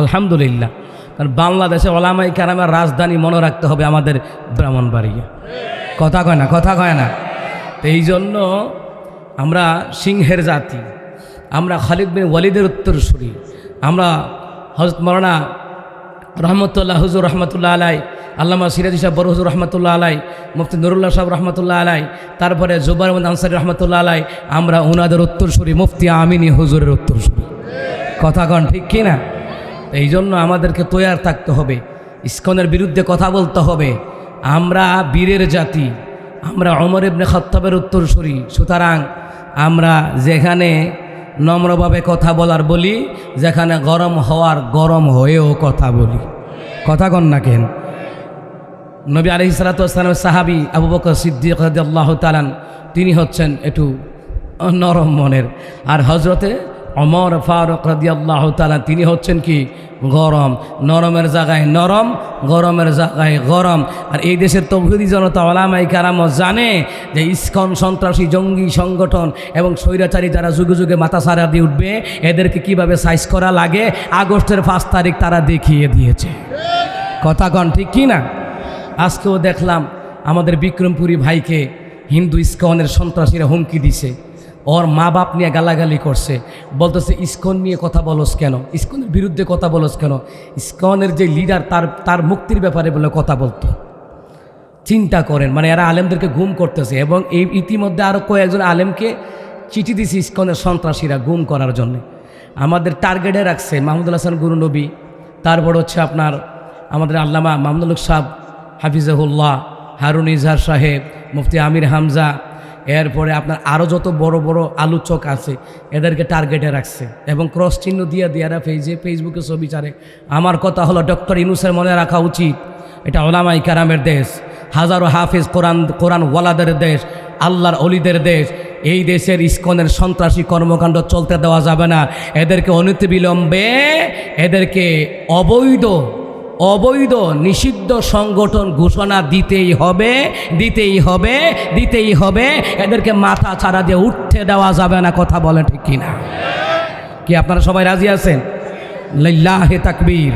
আলহামদুলিল্লাহ, কারণ বাংলাদেশে ওলামায়ে কেরামের রাজধানী মনে রাখতে হবে আমাদের ব্রাহ্মণবাড়িয়া। কথা কয় না, কথা কয় না। তো এই জন্য আমরা সিংহের জাতি, আমরা খালিদ বিন ওয়ালিদের উত্তরসূরি, আমরা হযরত মাওলানা রহমতুল্লাহ হুজুর রহমতুল্লাহ আলাই, আল্লামা সিরাজি সাহেব বড় হুজুর রহমতুল্লাহ আলাই, মুফতি নুরুল্লাহ সাহেব রহমতুল্লাহ আলাই, তারপরে জুবাইর আহমদ আনসারী রহমতুল্লাহ আলাই, আমরা ওনাদের উত্তরসূরি, মুফতি আমিনী হুজুরের উত্তরসূরি। কথা কন ঠিক কি না? এই জন্য আমাদেরকে তৈয়ার থাকতে হবে, ইসকনের বিরুদ্ধে কথা বলতে হবে। আমরা বীরের জাতি, আমরা ওমর ইবনে খাত্তাবের উত্তরসূরি। সুতরাং আমরা যেখানে নম্রভাবে কথা বলার বলি, যেখানে গরম হওয়ার গরম হয়েও কথা বলি। কথা কন না কেন? নবী আলাইহিস সালাতু ওয়াস সালামের সাহাবী আবু বকর সিদ্দিক রাদিয়াল্লাহু তাআলা তিনি হচ্ছেন একটু নরম মনের, আর হযরতে ওমর ফারুক রাদিয়াল্লাহু তাআলা তিনি হচ্ছেন কি গরম। নরমের জায়গায় নরম, গরমের জায়গায় গরম। আর এই দেশের তৌহিদি জনতা ওলামায়ে কেরাম জানে যে ইসকন সন্ত্রাসী জঙ্গি সংগঠন এবং স্বৈরাচারী যারা যুগে যুগে মাথা সারা দিয়ে উঠবে, এদেরকে কিভাবে সাইজ করা লাগে আগস্টের 5 তারিখ তারা দেখিয়ে দিয়েছে। কথা কন ঠিক কি না? আজকেও দেখলাম আমাদের বিক্রমপুরী ভাইকে হিন্দু ইসকনের সন্ত্রাসীরা হুমকি দিছে, ওর মা বাপ নিয়ে গালাগালি করছে, বলতেছে ইসকন নিয়ে কথা বলস কেন, ইসকনের বিরুদ্ধে কথা বলস কেন? ইসকনের যে লিডার তার মুক্তির ব্যাপারে বলে কথা বলতো। চিন্তা করেন, মানে এরা আলেমদেরকে গুম করতেছে। এবং এই ইতিমধ্যে আরও কয়েকজন আলেমকে চিঠি দিছে ইসকনের সন্ত্রাসীরা গুম করার জন্য। আমাদের টার্গেটে রাখছে মাহমুদুল হাসান গুরু নবী, তারপর হচ্ছে আপনার আমাদের আল্লামা মামুনুল হক সাহেব হাফিজাহুল্লাহ, হারুন ইজহার সাহেব, মুফতি আমির হামজা, এরপরে আপনার আরও যত বড় বড় আলোচক আছে এদেরকে টার্গেটে রাখছে এবং ক্রস চিহ্ন দিয়ে এরা ফেসবুকে ছবি ছাড়ে। আমার কথা হলো ডক্টর ইউনূসের মনে রাখা উচিত, এটা ওলামায়ে কেরামের দেশ, হাজারো হাফেজ কোরআন ওয়ালাদের দেশ, আল্লাহর অলিদের দেশ। এই দেশের ইসকনের সন্ত্রাসী কর্মকাণ্ড চলতে দেওয়া যাবে না। এদেরকে অনতিবিলম্বে এদেরকে অবৈধ নিষিদ্ধ সংগঠন ঘোষণা দিতেই হবে। এদেরকে মাথা ছাড়া দিয়ে উঠতে দেওয়া যাবে না। কথা বলেন ঠিক কিনা? কি আপনারা সবাই রাজি আছেন? লিল্লাহি তাকবীর।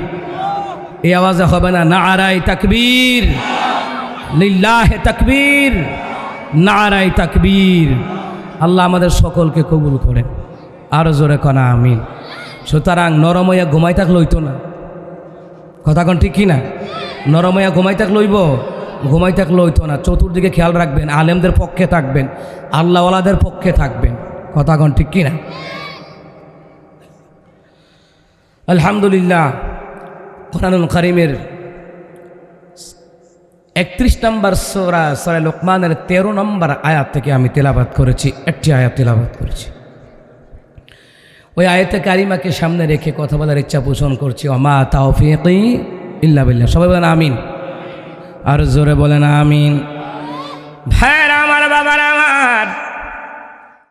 এই আওয়াজে হবে না নারায়ে তাকবীর, লিল্লাহি তাকবীর, নারায়ে তাকবীর। আল্লাহ আমাদের সকলকে কবুল করেন, আরো জোরে কনা আমিন। সুতরাং নরময়া ঘুমাই থাকলে হইতো না। কথা কন ঠিক কিনা? নরময়া ঘুমাই থাকলে হইতো না। চতুর্দিকে খেয়াল রাখবেন, আলেমদের পক্ষে থাকবেন, আল্লাহওয়ালাদের পক্ষে থাকবেন। কথা কন ঠিক কিনা? আলহামদুলিল্লাহ, কোরআনুল কারীমের 31 নম্বর সূরা লোকমানের 13 নম্বর আয়াত থেকে আমি তেলাওয়াত করেছি, একটি আয়াত তেলাওয়াত করেছি। ওই আয়াতে কারিমাকে সামনে রেখে কথা বলার ইচ্ছা পোষণ করছি। ওমা তাওফীকি ইল্লা বিল্লাহ। সবাই বলেন আমিন, আর জোরে বলেন আমিন। ভাই